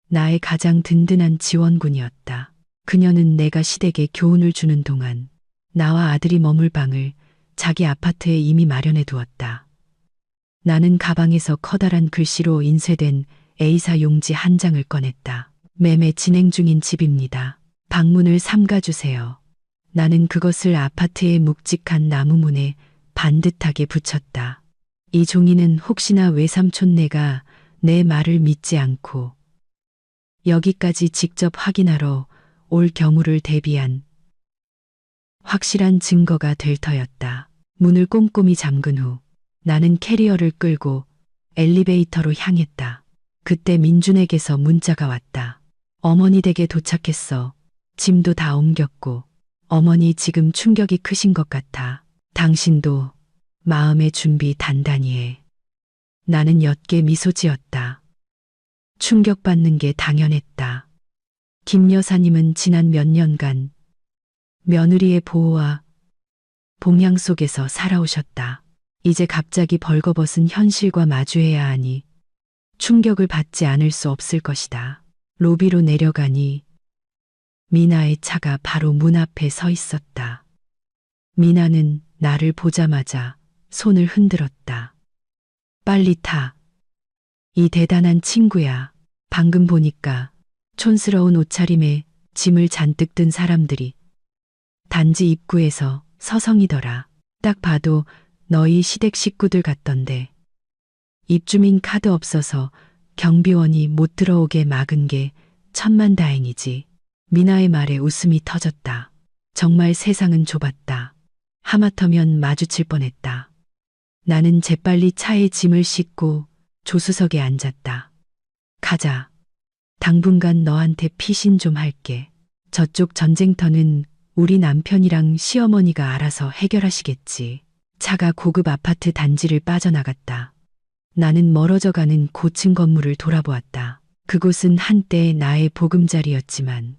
나의 가장 든든한 지원군이었다. 그녀는 내가 시댁에 교훈을 주는 동안 나와 아들이 머물 방을 자기 아파트에 이미 마련해 두었다. 나는 가방에서 커다란 글씨로 인쇄된 A사 용지 한 장을 꺼냈다. 매매 진행 중인 집입니다. 방문을 삼가주세요. 나는 그것을 아파트의 묵직한 나무문에 반듯하게 붙였다. 이 종이는 혹시나 외삼촌네가 내 말을 믿지 않고 여기까지 직접 확인하러 올 경우를 대비한 확실한 증거가 될 터였다. 문을 꼼꼼히 잠근 후 나는 캐리어를 끌고 엘리베이터로 향했다. 그때 민준에게서 문자가 왔다. 어머니 댁에 도착했어. 짐도 다 옮겼고. 어머니 지금 충격이 크신 것 같아. 당신도 마음의 준비 단단히 해. 나는 옅게 미소 지었다. 충격받는 게 당연했다. 김 여사님은 지난 몇 년간 며느리의 보호와 봉양 속에서 살아오셨다. 이제 갑자기 벌거벗은 현실과 마주해야 하니 충격을 받지 않을 수 없을 것이다. 로비로 내려가니 미나의 차가 바로 문 앞에 서 있었다. 미나는 나를 보자마자 손을 흔들었다. 빨리 타. 이 대단한 친구야. 방금 보니까 촌스러운 옷차림에 짐을 잔뜩 든 사람들이 단지 입구에서 서성이더라. 딱 봐도 너희 시댁 식구들 같던데. 입주민 카드 없어서 경비원이 못 들어오게 막은 게 천만다행이지. 미나의 말에 웃음이 터졌다. 정말 세상은 좁았다. 하마터면 마주칠 뻔했다. 나는 재빨리 차에 짐을 싣고 조수석에 앉았다. 가자. 당분간 너한테 피신 좀 할게. 저쪽 전쟁터는 우리 남편이랑 시어머니가 알아서 해결하시겠지. 차가 고급 아파트 단지를 빠져나갔다. 나는 멀어져가는 고층 건물을 돌아보았다. 그곳은 한때 나의 보금자리였지만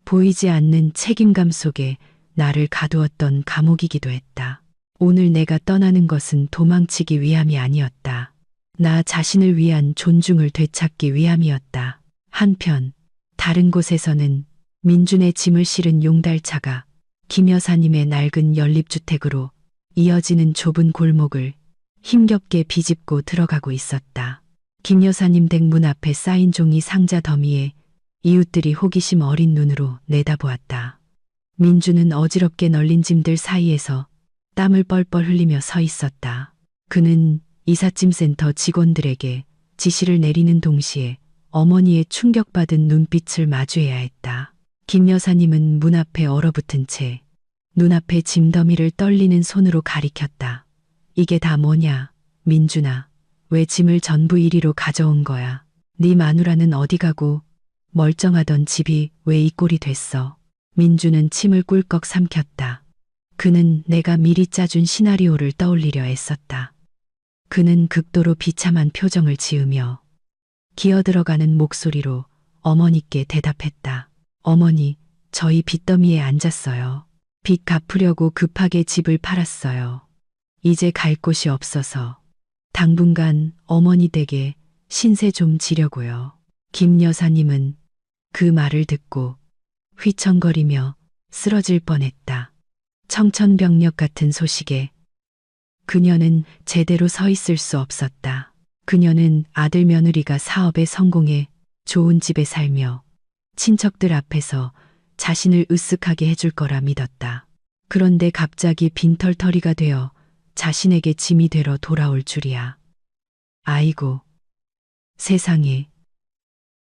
보이지 않는 책임감 속에 나를 가두었던 감옥이기도 했다. 오늘 내가 떠나는 것은 도망치기 위함이 아니었다. 나 자신을 위한 존중을 되찾기 위함이었다. 한편 다른 곳에서는 민준의 짐을 실은 용달차가 김 여사님의 낡은 연립주택으로 이어지는 좁은 골목을 힘겹게 비집고 들어가고 있었다. 김 여사님 댁 문 앞에 쌓인 종이 상자 더미에 이웃들이 호기심 어린 눈으로 내다보았다. 민주는 어지럽게 널린 짐들 사이에서 땀을 뻘뻘 흘리며 서 있었다. 그는 이삿짐센터 직원들에게 지시를 내리는 동시에 어머니의 충격받은 눈빛을 마주해야 했다. 김 여사님은 문 앞에 얼어붙은 채 눈앞에 짐더미를 떨리는 손으로 가리켰다. 이게 다 뭐냐, 민준아. 왜 짐을 전부 이리로 가져온 거야? 네 마누라는 어디 가고 멀쩡하던 집이 왜 이 꼴이 됐어? 민준은 침을 꿀꺽 삼켰다. 그는 내가 미리 짜준 시나리오를 떠올리려 애썼다. 그는 극도로 비참한 표정을 지으며 기어들어가는 목소리로 어머니께 대답했다. 어머니, 저희 빚더미에 앉았어요. 빚 갚으려고 급하게 집을 팔았어요. 이제 갈 곳이 없어서 당분간 어머니 댁에 신세 좀 지려고요. 김 여사님은 그 말을 듣고 휘청거리며 쓰러질 뻔했다. 청천벽력 같은 소식에 그녀는 제대로 서 있을 수 없었다. 그녀는 아들 며느리가 사업에 성공해 좋은 집에 살며 친척들 앞에서 자신을 으쓱하게 해줄 거라 믿었다. 그런데 갑자기 빈털터리가 되어 자신에게 짐이 되러 돌아올 줄이야. 아이고, 세상에.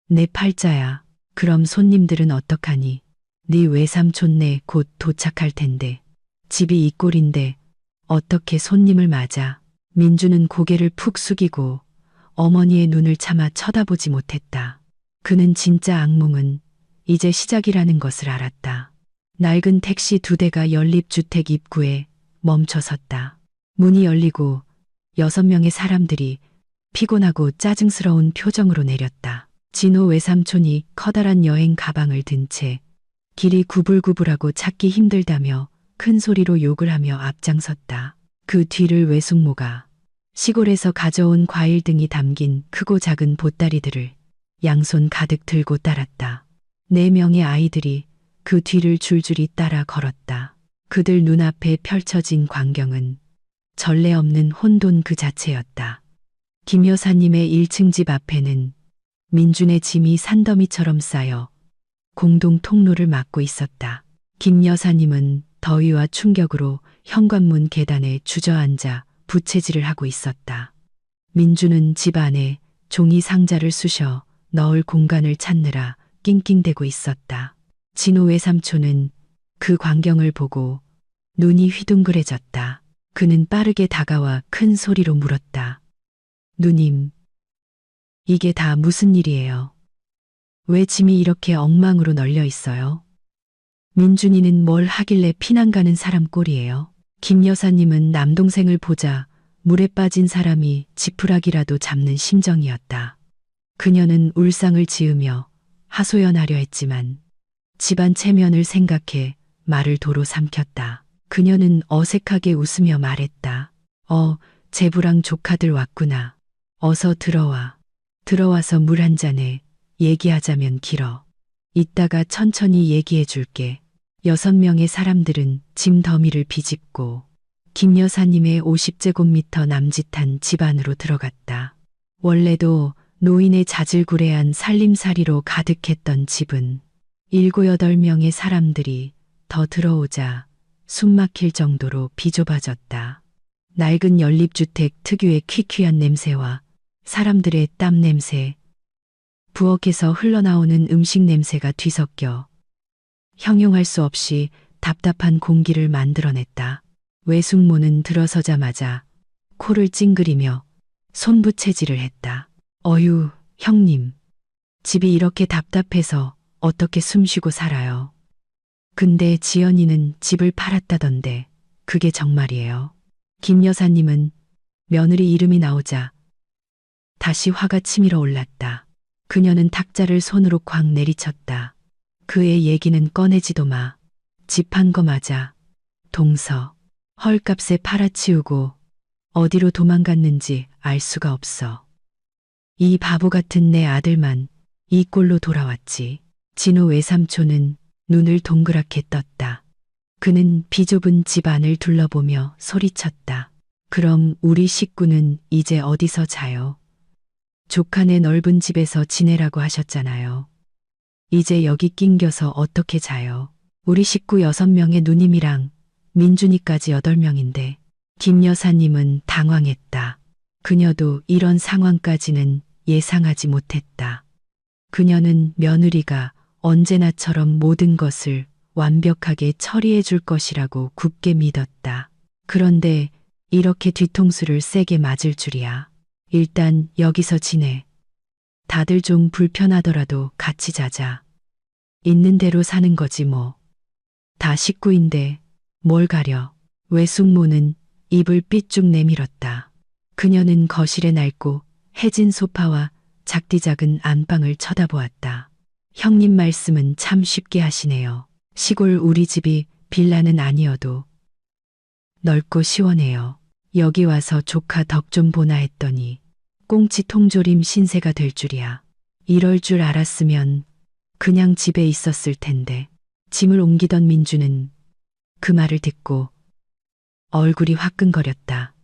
내 팔자야. 그럼 손님들은 어떡하니? 네 외삼촌네 곧 도착할 텐데. 집이 이 꼴인데 어떻게 손님을 맞아? 민주는 고개를 푹 숙이고 어머니의 눈을 차마 쳐다보지 못했다. 그는 진짜 악몽은 이제 시작이라는 것을 알았다. 낡은 택시 2대가 연립주택 입구에 멈춰섰다. 문이 열리고 6명의 사람들이 피곤하고 짜증스러운 표정으로 내렸다. 진호 외삼촌이 커다란 여행 가방을 든 채 길이 구불구불하고 찾기 힘들다며 큰 소리로 욕을 하며 앞장섰다. 그 뒤를 외숙모가 시골에서 가져온 과일 등이 담긴 크고 작은 보따리들을 양손 가득 들고 따랐다. 4명의 아이들이 그 뒤를 줄줄이 따라 걸었다. 그들 눈앞에 펼쳐진 광경은 전례 없는 혼돈 그 자체였다. 김 여사님의 1층 집 앞에는 민준의 짐이 산더미처럼 쌓여 공동 통로를 막고 있었다. 김 여사님은 더위와 충격으로 현관문 계단에 주저앉아 부채질을 하고 있었다. 민준은 집 안에 종이 상자를 쑤셔 넣을 공간을 찾느라 낑낑대고 있었다. 진호 외삼촌은 그 광경을 보고 눈이 휘둥그레졌다. 그는 빠르게 다가와 큰 소리로 물었다. 누님, 이게 다 무슨 일이에요? 왜 짐이 이렇게 엉망으로 널려 있어요? 민준이는 뭘 하길래 피난 가는 사람 꼴이에요. 김 여사님은 남동생을 보자 물에 빠진 사람이 지푸라기라도 잡는 심정이었다. 그녀는 울상을 지으며 하소연하려 했지만 집안 체면을 생각해 말을 도로 삼켰다. 그녀는 어색하게 웃으며 말했다. 제부랑 조카들 왔구나. 어서 들어와. 들어와서 물 한 잔에 얘기하자면 길어. 이따가 천천히 얘기해 줄게. 6명의 사람들은 짐 더미를 비집고 김 여사님의 50제곱미터 남짓한 집 안으로 들어갔다. 원래도 노인의 자질구레한 살림살이로 가득했던 집은 7, 8명의 사람들이 더 들어오자 숨막힐 정도로 비좁아졌다. 낡은 연립주택 특유의 퀴퀴한 냄새와 사람들의 땀 냄새, 부엌에서 흘러나오는 음식 냄새가 뒤섞여 형용할 수 없이 답답한 공기를 만들어냈다. 외숙모는 들어서자마자 코를 찡그리며 손부채질을 했다. 어휴, 형님. 집이 이렇게 답답해서 어떻게 숨쉬고 살아요. 근데 지연이는 집을 팔았다던데 그게 정말이에요. 김 여사님은 며느리 이름이 나오자 다시 화가 치밀어 올랐다. 그녀는 탁자를 손으로 쾅 내리쳤다. 그의 얘기는 꺼내지도 마. 집 판 거 맞아. 동서. 헐값에 팔아치우고 어디로 도망갔는지 알 수가 없어. 이 바보 같은 내 아들만 이 꼴로 돌아왔지. 진호 외삼촌은 눈을 동그랗게 떴다. 그는 비좁은 집 안을 둘러보며 소리쳤다. 그럼 우리 식구는 이제 어디서 자요? 조카네 넓은 집에서 지내라고 하셨잖아요. 이제 여기 낑겨서 어떻게 자요? 우리 식구 6명의 누님이랑 민준이까지 8명인데 김 여사님은 당황했다. 그녀도 이런 상황까지는 예상하지 못했다. 그녀는 며느리가 언제나처럼 모든 것을 완벽하게 처리해 줄 것이라고 굳게 믿었다. 그런데 이렇게 뒤통수를 세게 맞을 줄이야. 일단 여기서 지내. 다들 좀 불편하더라도 같이 자자. 있는 대로 사는 거지 뭐. 다 식구인데 뭘 가려. 외숙모는 입을 삐쭉 내밀었다. 그녀는 거실의 낡고 해진 소파와 작디작은 안방을 쳐다보았다. 형님 말씀은 참 쉽게 하시네요. 시골 우리 집이 빌라는 아니어도 넓고 시원해요. 여기 와서 조카 덕 좀 보나 했더니 꽁치 통조림 신세가 될 줄이야. 이럴 줄 알았으면 그냥 집에 있었을 텐데. 짐을 옮기던 민주는 그 말을 듣고 얼굴이 화끈거렸다.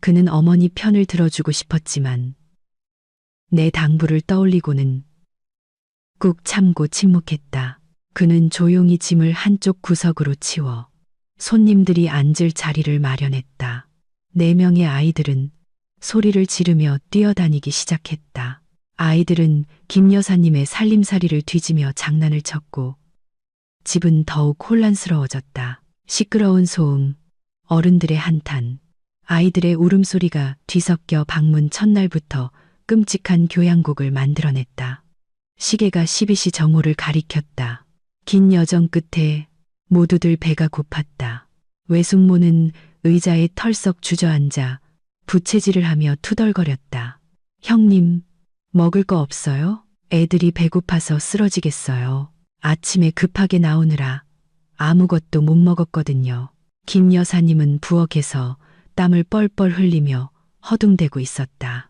그는 어머니 편을 들어주고 싶었지만 내 당부를 떠올리고는 꾹 참고 침묵했다. 그는 조용히 짐을 한쪽 구석으로 치워 손님들이 앉을 자리를 마련했다. 4명의 아이들은 소리를 지르며 뛰어다니기 시작했다. 아이들은 김 여사님의 살림살이를 뒤지며 장난을 쳤고 집은 더욱 혼란스러워졌다. 시끄러운 소음, 어른들의 한탄, 아이들의 울음소리가 뒤섞여 방문 첫날부터 끔찍한 교양곡을 만들어냈다. 시계가 12시 정오를 가리켰다. 긴 여정 끝에 모두들 배가 고팠다. 외숙모는 의자에 털썩 주저앉아 부채질을 하며 투덜거렸다. 형님, 먹을 거 없어요? 애들이 배고파서 쓰러지겠어요. 아침에 급하게 나오느라 아무것도 못 먹었거든요. 김 여사님은 부엌에서 땀을 뻘뻘 흘리며 허둥대고 있었다.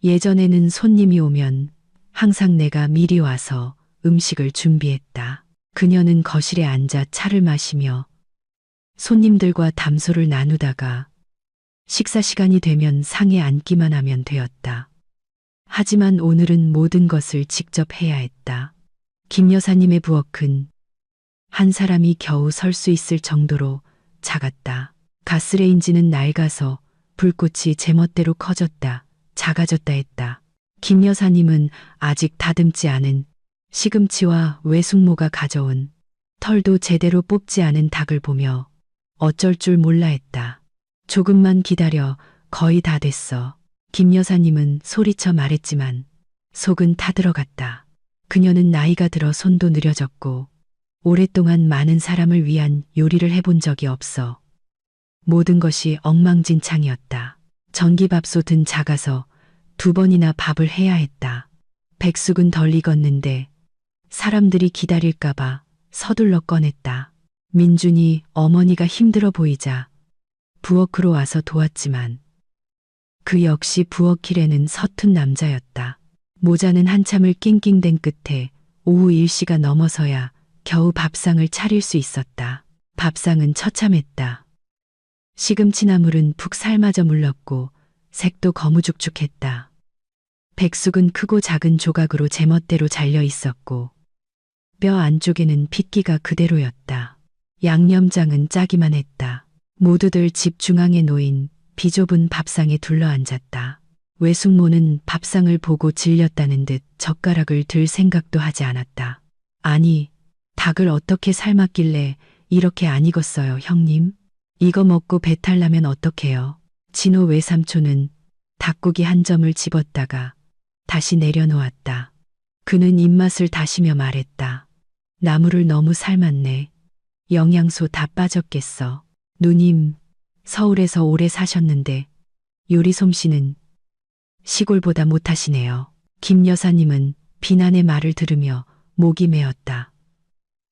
예전에는 손님이 오면 항상 내가 미리 와서 음식을 준비했다. 그녀는 거실에 앉아 차를 마시며 손님들과 담소를 나누다가 식사 시간이 되면 상에 앉기만 하면 되었다. 하지만 오늘은 모든 것을 직접 해야 했다. 김 여사님의 부엌은 한 사람이 겨우 설 수 있을 정도로 작았다. 가스레인지는 낡아서 불꽃이 제멋대로 커졌다, 작아졌다 했다. 김 여사님은 아직 다듬지 않은 시금치와 외숙모가 가져온 털도 제대로 뽑지 않은 닭을 보며 어쩔 줄 몰라 했다. 조금만 기다려, 거의 다 됐어. 김 여사님은 소리쳐 말했지만 속은 타들어갔다. 그녀는 나이가 들어 손도 느려졌고 오랫동안 많은 사람을 위한 요리를 해본 적이 없어. 모든 것이 엉망진창이었다. 전기밥솥은 작아서 2번이나 밥을 해야 했다. 백숙은 덜 익었는데 사람들이 기다릴까봐 서둘러 꺼냈다. 민준이 어머니가 힘들어 보이자 부엌으로 와서 도왔지만 그 역시 부엌일에는 서툰 남자였다. 모자는 한참을 낑낑댄 끝에 오후 1시가 넘어서야 겨우 밥상을 차릴 수 있었다. 밥상은 처참했다. 시금치 나물은 푹 삶아져 물렀고 색도 거무죽죽했다. 백숙은 크고 작은 조각으로 제멋대로 잘려 있었고 뼈 안쪽에는 핏기가 그대로였다. 양념장은 짜기만 했다. 모두들 집 중앙에 놓인 비좁은 밥상에 둘러앉았다. 외숙모는 밥상을 보고 질렸다는 듯 젓가락을 들 생각도 하지 않았다. 아니, 닭을 어떻게 삶았길래 이렇게 안 익었어요, 형님? 이거 먹고 배탈 나면 어떡해요? 진호 외삼촌은 닭고기 한 점을 집었다가 다시 내려놓았다. 그는 입맛을 다시며 말했다. 나물을 너무 삶았네. 영양소 다 빠졌겠어. 누님, 서울에서 오래 사셨는데 요리 솜씨는 시골보다 못하시네요. 김 여사님은 비난의 말을 들으며 목이 메었다.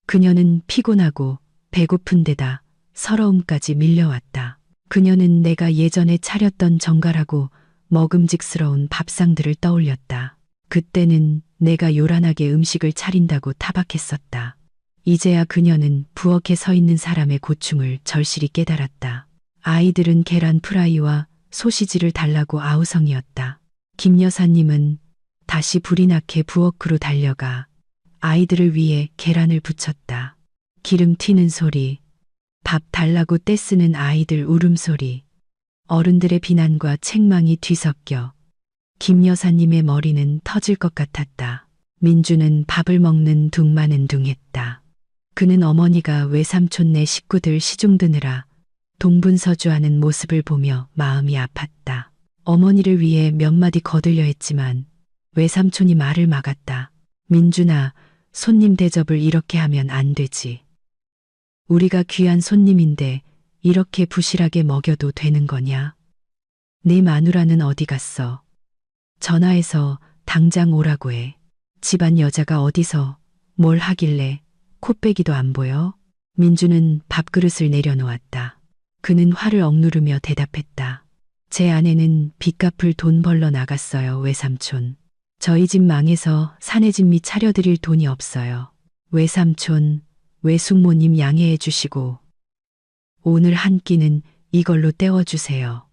그녀는 피곤하고 배고픈 데다 서러움까지 밀려왔다. 그녀는 내가 예전에 차렸던 정갈하고 먹음직스러운 밥상들을 떠올렸다. 그때는 내가 요란하게 음식을 차린다고 타박했었다. 이제야 그녀는 부엌에 서 있는 사람의 고충을 절실히 깨달았다. 아이들은 계란 프라이와 소시지를 달라고 아우성이었다. 김 여사님은 다시 불이 나게 부엌으로 달려가 아이들을 위해 계란을 부쳤다. 기름 튀는 소리, 밥 달라고 떼쓰는 아이들 울음소리, 어른들의 비난과 책망이 뒤섞여 김 여사님의 머리는 터질 것 같았다. 민주는 밥을 먹는 둥마는 둥했다. 그는 어머니가 외삼촌네 식구들 시중드느라 동분서주하는 모습을 보며 마음이 아팠다. 어머니를 위해 몇 마디 거들려 했지만 외삼촌이 말을 막았다. 민준아, 손님 대접을 이렇게 하면 안 되지. 우리가 귀한 손님인데 이렇게 부실하게 먹여도 되는 거냐? 네 마누라는 어디 갔어? 전화해서 당장 오라고 해. 집안 여자가 어디서 뭘 하길래 코빼기도 안 보여? 민주는 밥그릇을 내려놓았다. 그는 화를 억누르며 대답했다. 제 아내는 빚 갚을 돈 벌러 나갔어요, 외삼촌. 저희 집 망해서 사내진미 차려드릴 돈이 없어요. 외삼촌, 외숙모님 양해해 주시고 오늘 한 끼는 이걸로 때워주세요.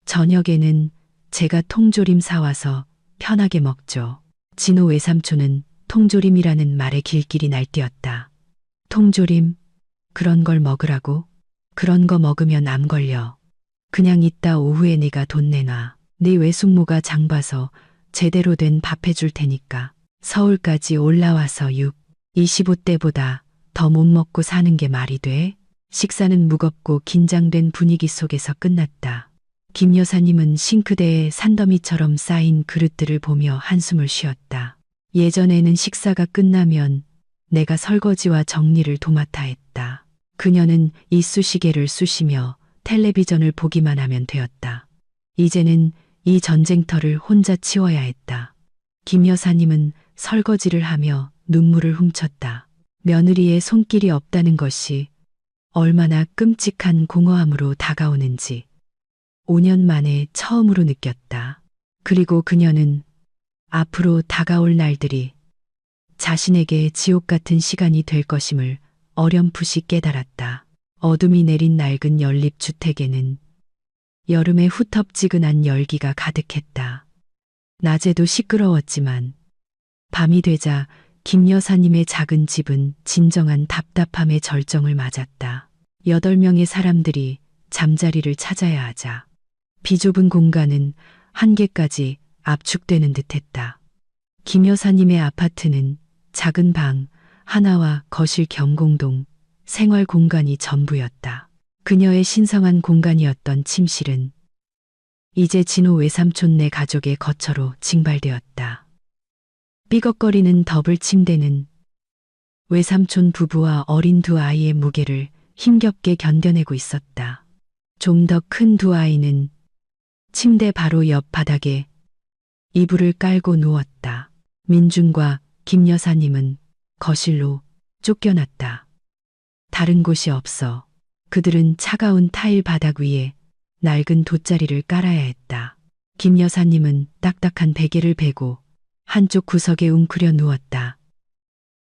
저녁에는 제가 통조림 사와서 편하게 먹죠. 진호 외삼촌은 통조림이라는 말에 길길이 날뛰었다. 통조림? 그런 걸 먹으라고? 그런 거 먹으면 암 걸려. 그냥 이따 오후에 네가 돈 내놔. 네 외숙모가 장 봐서 제대로 된 밥 해줄 테니까. 서울까지 올라와서 25대보다 더 못 먹고 사는 게 말이 돼? 식사는 무겁고 긴장된 분위기 속에서 끝났다. 김 여사님은 싱크대에 산더미처럼 쌓인 그릇들을 보며 한숨을 쉬었다. 예전에는 식사가 끝나면 내가 설거지와 정리를 도맡아 했다. 그녀는 이쑤시개를 쑤시며 텔레비전을 보기만 하면 되었다. 이제는 이 전쟁터를 혼자 치워야 했다. 김 여사님은 설거지를 하며 눈물을 훔쳤다. 며느리의 손길이 없다는 것이 얼마나 끔찍한 공허함으로 다가오는지 5년 만에 처음으로 느꼈다. 그리고 그녀는 앞으로 다가올 날들이 자신에게 지옥 같은 시간이 될 것임을 어렴풋이 깨달았다. 어둠이 내린 낡은 연립주택에는 여름의 후텁지근한 열기가 가득했다. 낮에도 시끄러웠지만 밤이 되자 김 여사님의 작은 집은 진정한 답답함의 절정을 맞았다. 8명의 사람들이 잠자리를 찾아야 하자 비좁은 공간은 한계까지 압축되는 듯했다. 김 여사님의 아파트는 작은 방 하나와 거실 겸 공동 생활 공간이 전부였다. 그녀의 신성한 공간이었던 침실은 이제 진호 외삼촌네 가족의 거처로 징발되었다. 삐걱거리는 더블 침대는 외삼촌 부부와 어린 두 아이의 무게를 힘겹게 견뎌내고 있었다. 좀 더 큰 두 아이는 침대 바로 옆 바닥에 이불을 깔고 누웠다. 민준과 김 여사님은 거실로 쫓겨났다. 다른 곳이 없어 그들은 차가운 타일 바닥 위에 낡은 돗자리를 깔아야 했다. 김 여사님은 딱딱한 베개를 베고 한쪽 구석에 웅크려 누웠다.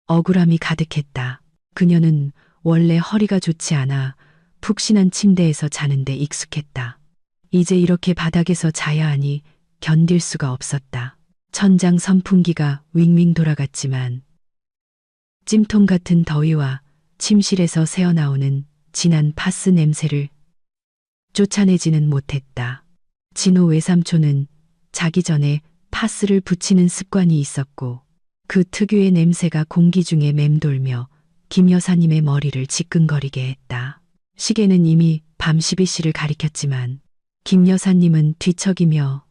억울함이 가득했다. 그녀는 원래 허리가 좋지 않아 푹신한 침대에서 자는데 익숙했다. 이제 이렇게 바닥에서 자야 하니 견딜 수가 없었다. 천장 선풍기가 윙윙 돌아갔지만 찜통 같은 더위와 침실에서 새어나오는 진한 파스 냄새를 쫓아내지는 못했다. 진호 외삼촌은 자기 전에 파스를 붙이는 습관이 있었고 그 특유의 냄새가 공기 중에 맴돌며 김 여사님의 머리를 지끈거리게 했다. 시계는 이미 밤 12시를 가리켰지만 김 여사님은 뒤척이며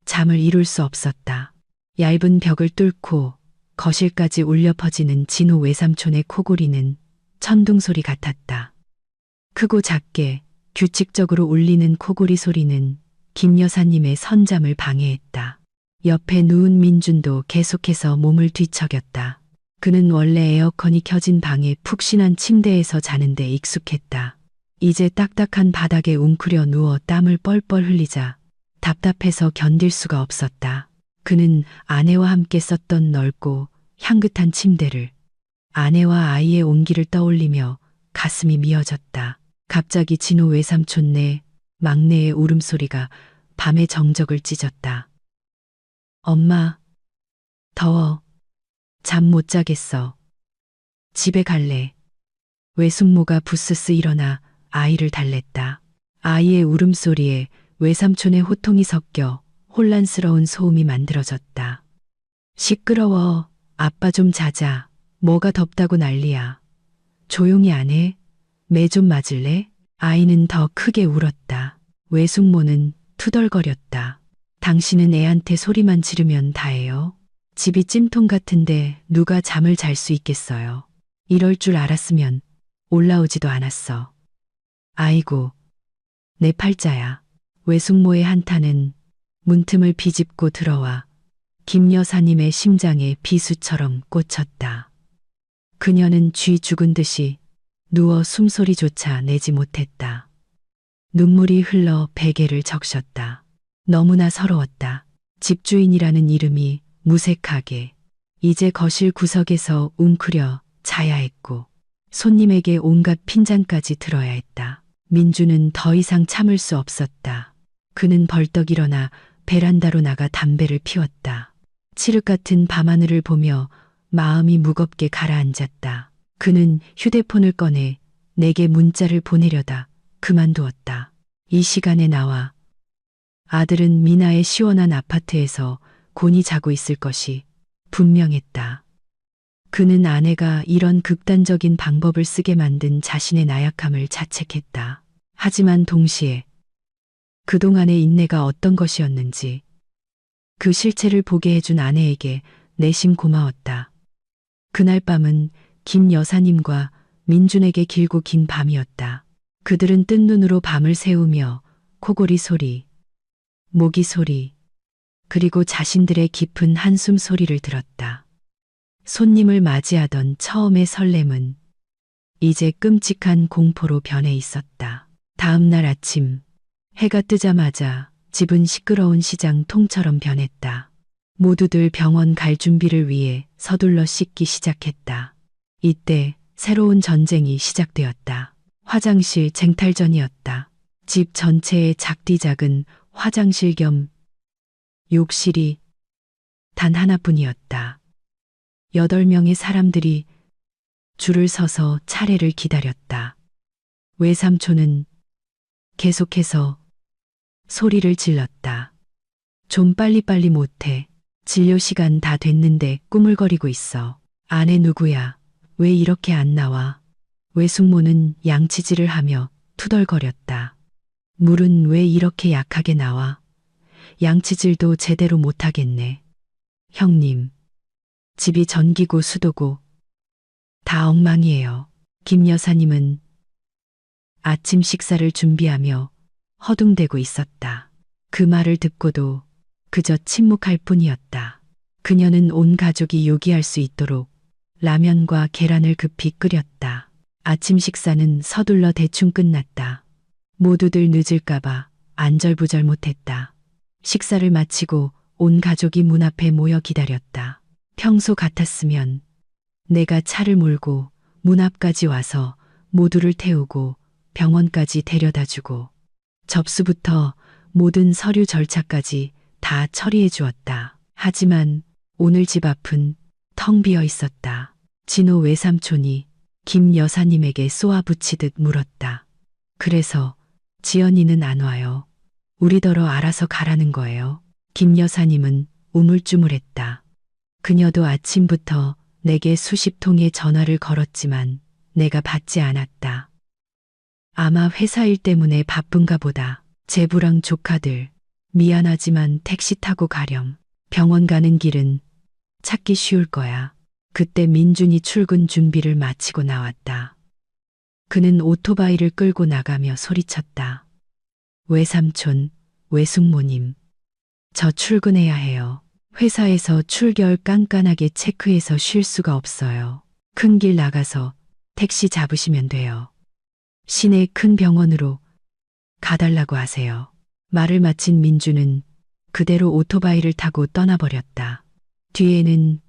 잠을 이룰 수 없었다. 얇은 벽을 뚫고 거실까지 울려 퍼지는 진호 외삼촌의 코골이는 천둥소리 같았다. 크고 작게 규칙적으로 울리는 코골이 소리는 김 여사님의 선잠을 방해했다. 옆에 누운 민준도 계속해서 몸을 뒤척였다. 그는 원래 에어컨이 켜진 방에 푹신한 침대에서 자는데 익숙했다. 이제 딱딱한 바닥에 웅크려 누워 땀을 뻘뻘 흘리자 답답해서 견딜 수가 없었다. 그는 아내와 함께 썼던 넓고 향긋한 침대를, 아내와 아이의 온기를 떠올리며 가슴이 미어졌다. 갑자기 진호 외삼촌네 막내의 울음소리가 밤의 정적을 찢었다. 엄마, 더워. 잠 못 자겠어. 집에 갈래. 외숙모가 부스스 일어나 아이를 달랬다. 아이의 울음소리에 외삼촌의 호통이 섞여 혼란스러운 소음이 만들어졌다. 시끄러워. 아빠 좀 자자. 뭐가 덥다고 난리야. 조용히 안 해? 매 좀 맞을래? 아이는 더 크게 울었다. 외숙모는 투덜거렸다. 당신은 애한테 소리만 지르면 다예요. 집이 찜통 같은데 누가 잠을 잘 수 있겠어요. 이럴 줄 알았으면 올라오지도 않았어. 아이고, 내 팔자야. 외숙모의 한탄은 문틈을 비집고 들어와 김 여사님의 심장에 비수처럼 꽂혔다. 그녀는 쥐 죽은 듯이 누워 숨소리조차 내지 못했다. 눈물이 흘러 베개를 적셨다. 너무나 서러웠다. 집주인이라는 이름이 무색하게 이제 거실 구석에서 웅크려 자야 했고 손님에게 온갖 핀잔까지 들어야 했다. 민주는 더 이상 참을 수 없었다. 그는 벌떡 일어나 베란다로 나가 담배를 피웠다. 칠흑 같은 밤하늘을 보며 마음이 무겁게 가라앉았다. 그는 휴대폰을 꺼내 내게 문자를 보내려다 그만두었다. 이 시간에 나와. 아들은 미나의 시원한 아파트에서 곤히 자고 있을 것이 분명했다. 그는 아내가 이런 극단적인 방법을 쓰게 만든 자신의 나약함을 자책했다. 하지만 동시에 그동안의 인내가 어떤 것이었는지 그 실체를 보게 해준 아내에게 내심 고마웠다. 그날 밤은 김 여사님과 민준에게 길고 긴 밤이었다. 그들은 뜬 눈으로 밤을 새우며 코골이 소리, 모기 소리, 그리고 자신들의 깊은 한숨 소리를 들었다. 손님을 맞이하던 처음의 설렘은 이제 끔찍한 공포로 변해 있었다. 다음 날 아침, 해가 뜨자마자 집은 시끄러운 시장 통처럼 변했다. 모두들 병원 갈 준비를 위해 서둘러 씻기 시작했다. 이때 새로운 전쟁이 시작되었다. 화장실 쟁탈전이었다. 집 전체에 작디작은 화장실 겸 욕실이 단 하나뿐이었다. 8명의 사람들이 줄을 서서 차례를 기다렸다. 외삼촌은 계속해서 소리를 질렀다. 좀 빨리빨리 못해. 진료 시간 다 됐는데 꾸물거리고 있어. 아내 누구야? 왜 이렇게 안 나와? 외숙모는 양치질을 하며 투덜거렸다. 물은 왜 이렇게 약하게 나와? 양치질도 제대로 못하겠네. 형님, 집이 전기고 수도고 다 엉망이에요. 김 여사님은 아침 식사를 준비하며 허둥대고 있었다. 그 말을 듣고도 그저 침묵할 뿐이었다. 그녀는 온 가족이 요기할 수 있도록 라면과 계란을 급히 끓였다. 아침 식사는 서둘러 대충 끝났다. 모두들 늦을까봐 안절부절 못했다. 식사를 마치고 온 가족이 문 앞에 모여 기다렸다. 평소 같았으면 내가 차를 몰고 문 앞까지 와서 모두를 태우고 병원까지 데려다주고 접수부터 모든 서류 절차까지 다 처리해 주었다. 하지만 오늘 집 앞은 텅 비어 있었다. 진호 외삼촌이 김 여사님에게 쏘아붙이듯 물었다. 그래서 지연이는 안 와요. 우리더러 알아서 가라는 거예요. 김 여사님은 우물쭈물했다. 그녀도 아침부터 내게 수십 통의 전화를 걸었지만 내가 받지 않았다. 아마 회사 일 때문에 바쁜가 보다. 제부랑 조카들, 미안하지만 택시 타고 가렴. 병원 가는 길은 찾기 쉬울 거야. 그때 민준이 출근 준비를 마치고 나왔다. 그는 오토바이를 끌고 나가며 소리쳤다. 외삼촌, 외숙모님, 저 출근해야 해요. 회사에서 출결 깐깐하게 체크해서 쉴 수가 없어요. 큰 길 나가서 택시 잡으시면 돼요. 시내 큰 병원으로 가달라고 하세요. 말을 마친 민주는 그대로 오토바이를 타고 떠나버렸다. 뒤에는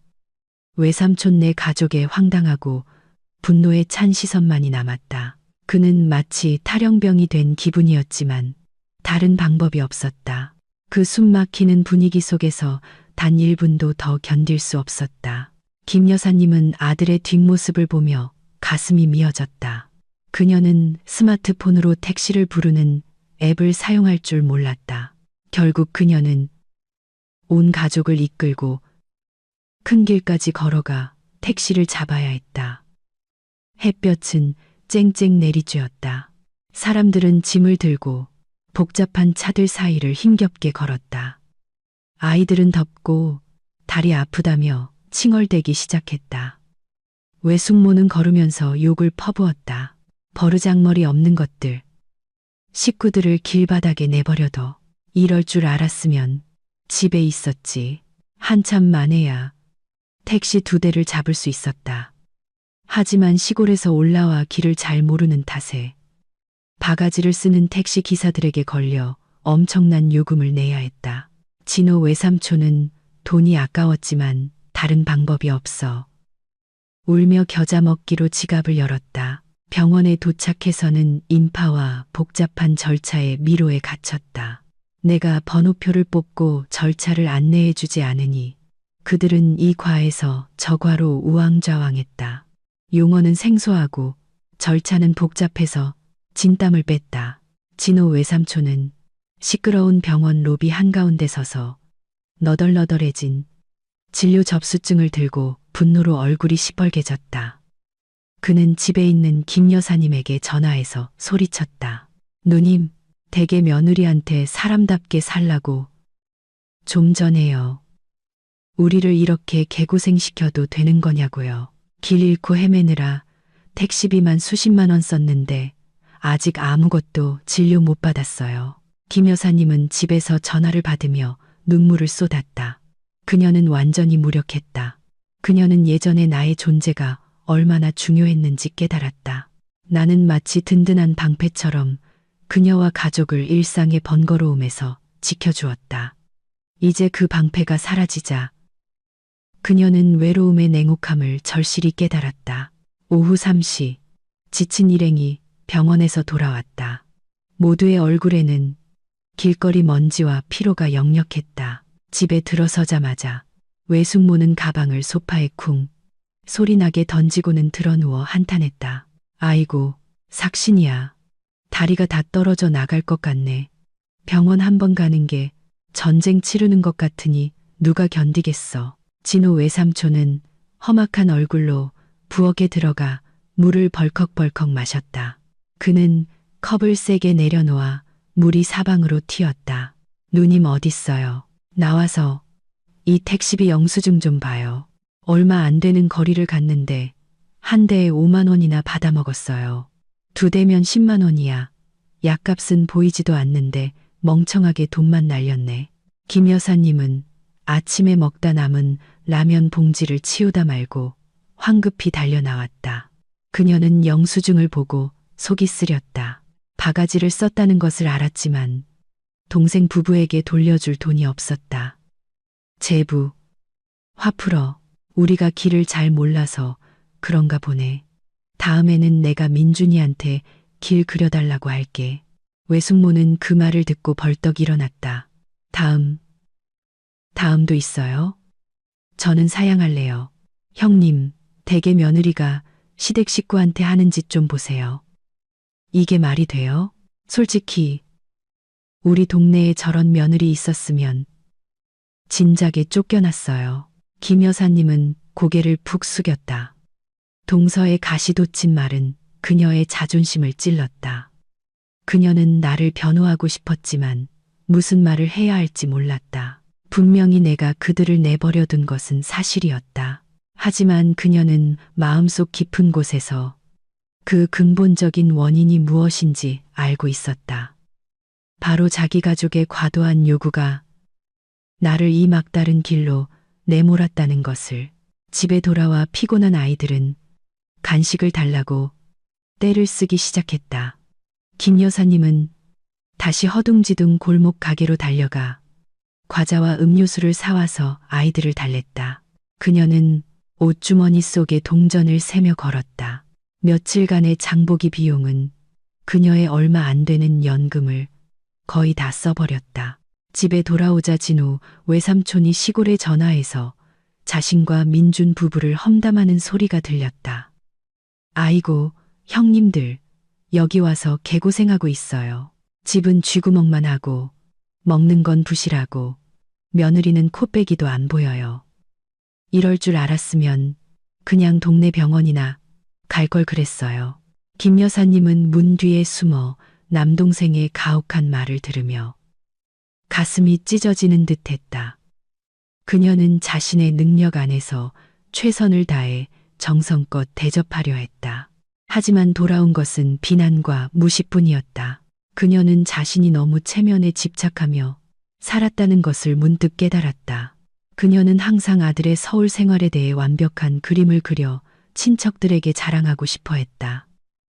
외삼촌 네 가족의 황당하고 분노에 찬 시선만이 남았다. 그는 마치 탈영병이 된 기분이었지만 다른 방법이 없었다. 그 숨막히는 분위기 속에서 단 1분도 더 견딜 수 없었다. 김 여사님은 아들의 뒷모습을 보며 가슴이 미어졌다. 그녀는 스마트폰으로 택시를 부르는 앱을 사용할 줄 몰랐다. 결국 그녀는 온 가족을 이끌고 큰 길까지 걸어가 택시를 잡아야 했다. 햇볕은 쨍쨍 내리쬐었다. 사람들은 짐을 들고 복잡한 차들 사이를 힘겹게 걸었다. 아이들은 덥고 다리 아프다며 칭얼대기 시작했다. 외숙모는 걸으면서 욕을 퍼부었다. 버르장머리 없는 것들. 식구들을 길바닥에 내버려둬. 이럴 줄 알았으면 집에 있었지. 한참 만에야 택시 2대를 잡을 수 있었다. 하지만 시골에서 올라와 길을 잘 모르는 탓에 바가지를 쓰는 택시 기사들에게 걸려 엄청난 요금을 내야 했다. 진호 외삼촌은 돈이 아까웠지만 다른 방법이 없어 울며 겨자 먹기로 지갑을 열었다. 병원에 도착해서는 인파와 복잡한 절차의 미로에 갇혔다. 내가 번호표를 뽑고 절차를 안내해 주지 않으니 그들은 이 과에서 저 과로 우왕좌왕했다. 용어는 생소하고 절차는 복잡해서 진땀을 뺐다. 진호 외삼촌은 시끄러운 병원 로비 한가운데 서서 너덜너덜해진 진료 접수증을 들고 분노로 얼굴이 시뻘개졌다. 그는 집에 있는 김 여사님에게 전화해서 소리쳤다. 누님, 댁의 며느리한테 사람답게 살라고 좀 전에요. 우리를 이렇게 개고생시켜도 되는 거냐고요. 길 잃고 헤매느라 택시비만 수십만 원 썼는데 아직 아무것도 진료 못 받았어요. 김 여사님은 집에서 전화를 받으며 눈물을 쏟았다. 그녀는 완전히 무력했다. 그녀는 예전에 나의 존재가 얼마나 중요했는지 깨달았다. 나는 마치 든든한 방패처럼 그녀와 가족을 일상의 번거로움에서 지켜주었다. 이제 그 방패가 사라지자 그녀는 외로움의 냉혹함을 절실히 깨달았다. 오후 3시 지친 일행이 병원에서 돌아왔다. 모두의 얼굴에는 길거리 먼지와 피로가 역력했다. 집에 들어서자마자 외숙모는 가방을 소파에 쿵 소리나게 던지고는 드러누워 한탄했다. 아이고, 삭신이야. 다리가 다 떨어져 나갈 것 같네. 병원 한 번 가는 게 전쟁 치르는 것 같으니 누가 견디겠어. 진호 외삼촌은 험악한 얼굴로 부엌에 들어가 물을 벌컥벌컥 마셨다. 그는 컵을 세게 내려놓아 물이 사방으로 튀었다. 누님 어딨어요? 나와서 이 택시비 영수증 좀 봐요. 얼마 안 되는 거리를 갔는데 한 대에 5만 원이나 받아먹었어요. 두 대면 10만 원이야. 약값은 보이지도 않는데 멍청하게 돈만 날렸네. 김 여사님은 아침에 먹다 남은 라면 봉지를 치우다 말고 황급히 달려 나왔다. 그녀는 영수증을 보고 속이 쓰렸다. 바가지를 썼다는 것을 알았지만 동생 부부에게 돌려줄 돈이 없었다. 제부, 화 풀어. 우리가 길을 잘 몰라서 그런가 보네. 다음에는 내가 민준이한테 길 그려달라고 할게. 외숙모는 그 말을 듣고 벌떡 일어났다. 다음도 있어요? 저는 사양할래요. 형님, 대개 며느리가 시댁 식구한테 하는 짓 좀 보세요. 이게 말이 돼요? 솔직히 우리 동네에 저런 며느리 있었으면 진작에 쫓겨났어요. 김 여사님은 고개를 푹 숙였다. 동서의 가시 돋친 말은 그녀의 자존심을 찔렀다. 그녀는 나를 변호하고 싶었지만 무슨 말을 해야 할지 몰랐다. 분명히 내가 그들을 내버려 둔 것은 사실이었다. 하지만 그녀는 마음속 깊은 곳에서 그 근본적인 원인이 무엇인지 알고 있었다. 바로 자기 가족의 과도한 요구가 나를 이 막다른 길로 내몰았다는 것을. 집에 돌아와 피곤한 아이들은 간식을 달라고 떼를 쓰기 시작했다. 김 여사님은 다시 허둥지둥 골목 가게로 달려가 과자와 음료수를 사와서 아이들을 달랬다. 그녀는 옷주머니 속에 동전을 세며 걸었다. 며칠간의 장보기 비용은 그녀의 얼마 안 되는 연금을 거의 다 써버렸다. 집에 돌아오자 진우 외삼촌이 시골에 전화해서 자신과 민준 부부를 험담하는 소리가 들렸다. 아이고, 형님들, 여기 와서 개고생하고 있어요. 집은 쥐구멍만 하고, 먹는 건 부실하고, 며느리는 코빼기도 안 보여요. 이럴 줄 알았으면 그냥 동네 병원이나 갈 걸 그랬어요. 김 여사님은 문 뒤에 숨어 남동생의 가혹한 말을 들으며 가슴이 찢어지는 듯 했다. 그녀는 자신의 능력 안에서 최선을 다해 정성껏 대접하려 했다. 하지만 돌아온 것은 비난과 무시뿐이었다. 그녀는 자신이 너무 체면에 집착하며 살았다는 것을 문득 깨달았다. 그녀는 항상 아들의 서울 생활에 대해 완벽한 그림을 그려 친척들에게 자랑하고 싶어 했다.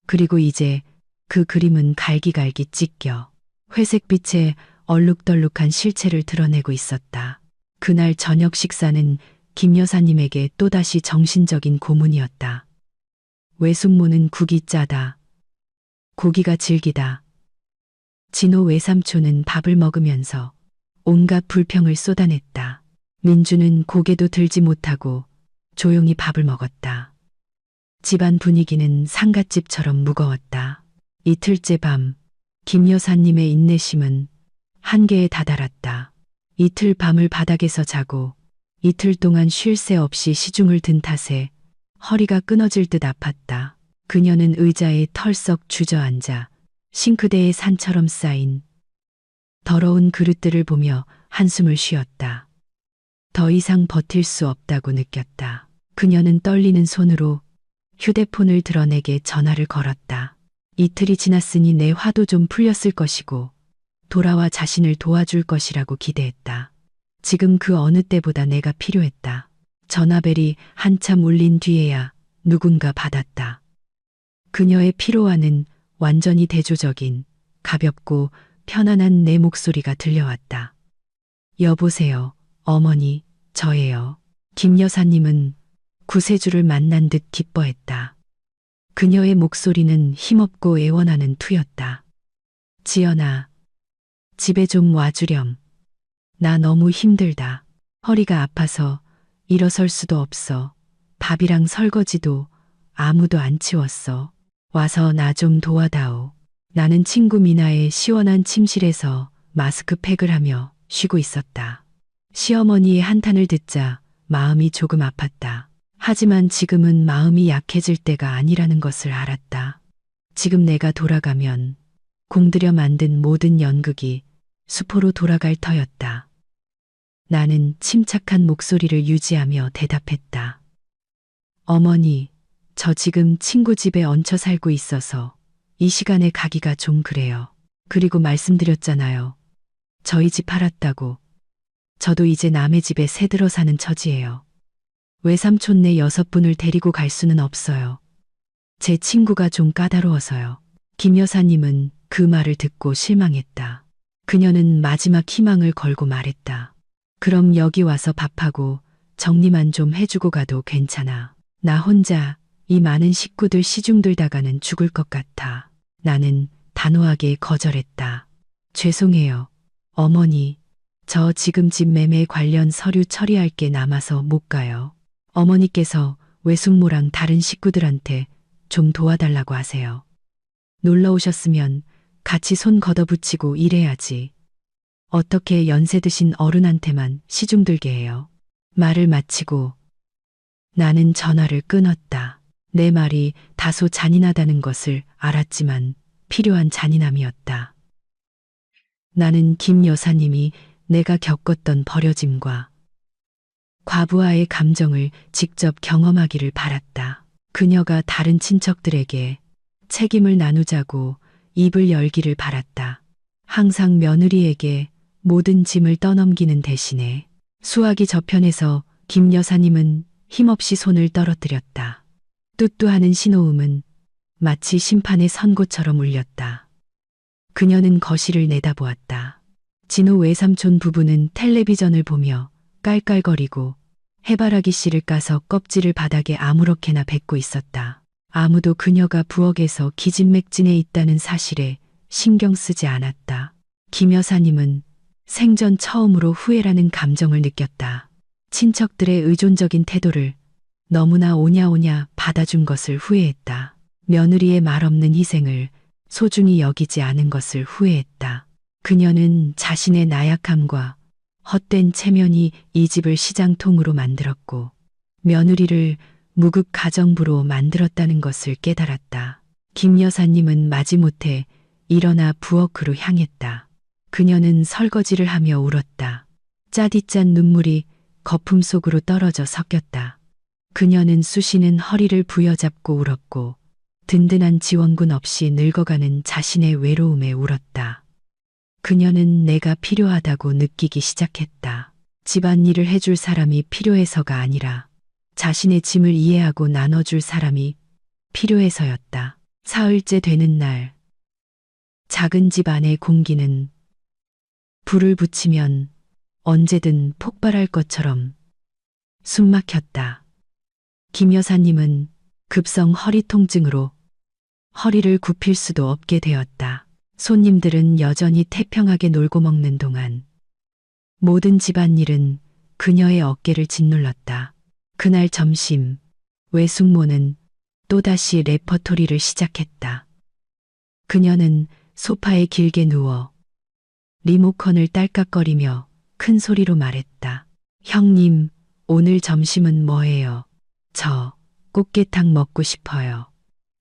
그리고 이제 그 그림은 갈기갈기 찢겨 회색빛의 얼룩덜룩한 실체를 드러내고 있었다. 그날 저녁 식사는 김 여사님에게 또다시 정신적인 고문이었다. 외숙모는 국이 짜다. 고기가 질기다. 진호 외삼촌은 밥을 먹으면서 온갖 불평을 쏟아냈다. 민주는 고개도 들지 못하고 조용히 밥을 먹었다. 집안 분위기는 상갓집처럼 무거웠다. 이틀째 밤, 김 여사님의 인내심은 한계에 다다랐다. 이틀 밤을 바닥에서 자고 이틀 동안 쉴 새 없이 시중을 든 탓에 허리가 끊어질 듯 아팠다. 그녀는 의자에 털썩 주저앉아 싱크대에 산처럼 쌓인 더러운 그릇들을 보며 한숨을 쉬었다. 더 이상 버틸 수 없다고 느꼈다. 그녀는 떨리는 손으로 휴대폰을 드러내게 전화를 걸었다. 이틀이 지났으니 내 화도 좀 풀렸을 것이고 돌아와 자신을 도와줄 것이라고 기대했다. 지금 그 어느 때보다 내가 필요했다. 전화벨이 한참 울린 뒤에야 누군가 받았다. 그녀의 피로와는 완전히 대조적인 가볍고 편안한 내 목소리가 들려왔다. 여보세요, 어머니, 저예요. 김 여사님은 구세주를 만난 듯 기뻐했다. 그녀의 목소리는 힘없고 애원하는 투였다. 지연아, 집에 좀 와주렴. 나 너무 힘들다. 허리가 아파서 일어설 수도 없어. 밥이랑 설거지도 아무도 안 치웠어. 와서 나 좀 도와다오. 나는 친구 미나의 시원한 침실에서 마스크팩을 하며 쉬고 있었다. 시어머니의 한탄을 듣자 마음이 조금 아팠다. 하지만 지금은 마음이 약해질 때가 아니라는 것을 알았다. 지금 내가 돌아가면 공들여 만든 모든 연극이 수포로 돌아갈 터였다. 나는 침착한 목소리를 유지하며 대답했다. 어머니, 저 지금 친구 집에 얹혀 살고 있어서 이 시간에 가기가 좀 그래요. 그리고 말씀드렸잖아요. 저희 집 팔았다고. 저도 이제 남의 집에 새 들어 사는 처지예요. 외삼촌네 6분을 데리고 갈 수는 없어요. 제 친구가 좀 까다로워서요. 김 여사님은 그 말을 듣고 실망했다. 그녀는 마지막 희망을 걸고 말했다. 그럼 여기 와서 밥하고 정리만 좀 해주고 가도 괜찮아. 나 혼자 이 많은 식구들 시중들다가는 죽을 것 같아. 나는 단호하게 거절했다. 죄송해요. 어머니, 저 지금 집 매매 관련 서류 처리할 게 남아서 못 가요. 어머니께서 외숙모랑 다른 식구들한테 좀 도와달라고 하세요. 놀러 오셨으면 같이 손 걷어붙이고 일해야지. 어떻게 연세 드신 어른한테만 시중들게 해요. 말을 마치고 나는 전화를 끊었다. 내 말이 다소 잔인하다는 것을 알았지만 필요한 잔인함이었다. 나는 김 여사님이 내가 겪었던 버려짐과 과부하의 감정을 직접 경험하기를 바랐다. 그녀가 다른 친척들에게 책임을 나누자고 입을 열기를 바랐다. 항상 며느리에게 모든 짐을 떠넘기는 대신에 수화기 저편에서 김 여사님은 힘없이 손을 떨어뜨렸다. 뚜뚜하는 신호음은 마치 심판의 선고처럼 울렸다. 그녀는 거실을 내다보았다. 진호 외삼촌 부부는 텔레비전을 보며 깔깔거리고 해바라기 씨를 까서 껍질을 바닥에 아무렇게나 뱉고 있었다. 아무도 그녀가 부엌에서 기진맥진해 있다는 사실에 신경 쓰지 않았다. 김 여사님은 생전 처음으로 후회라는 감정을 느꼈다. 친척들의 의존적인 태도를 너무나 오냐오냐 받아준 것을 후회했다. 며느리의 말없는 희생을 소중히 여기지 않은 것을 후회했다. 그녀는 자신의 나약함과 헛된 체면이 이 집을 시장통으로 만들었고 며느리를 무급 가정부로 만들었다는 것을 깨달았다. 김 여사님은 마지못해 일어나 부엌으로 향했다. 그녀는 설거지를 하며 울었다. 짜디짠 눈물이 거품 속으로 떨어져 섞였다. 그녀는 쑤시는 허리를 부여잡고 울었고 든든한 지원군 없이 늙어가는 자신의 외로움에 울었다. 그녀는 내가 필요하다고 느끼기 시작했다. 집안일을 해줄 사람이 필요해서가 아니라 자신의 짐을 이해하고 나눠줄 사람이 필요해서였다. 사흘째 되는 날, 작은 집 안의 공기는 불을 붙이면 언제든 폭발할 것처럼 숨막혔다. 김 여사님은 급성 허리 통증으로 허리를 굽힐 수도 없게 되었다. 손님들은 여전히 태평하게 놀고 먹는 동안 모든 집안일은 그녀의 어깨를 짓눌렀다. 그날 점심, 외숙모는 또다시 레퍼토리를 시작했다. 그녀는 소파에 길게 누워 리모컨을 딸깍거리며 큰 소리로 말했다. 형님, 오늘 점심은 뭐예요? 저 꽃게탕 먹고 싶어요.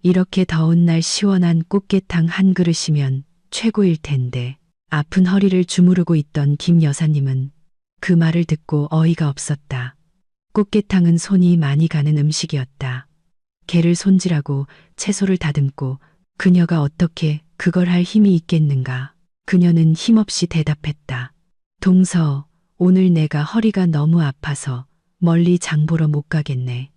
이렇게 더운 날 시원한 꽃게탕 한 그릇이면 최고일 텐데. 아픈 허리를 주무르고 있던 김 여사님은 그 말을 듣고 어이가 없었다. 꽃게탕은 손이 많이 가는 음식이었다. 게를 손질하고 채소를 다듬고 그녀가 어떻게 그걸 할 힘이 있겠는가. 그녀는 힘없이 대답했다. 동서, 오늘 내가 허리가 너무 아파서 멀리 장 보러 못 가겠네.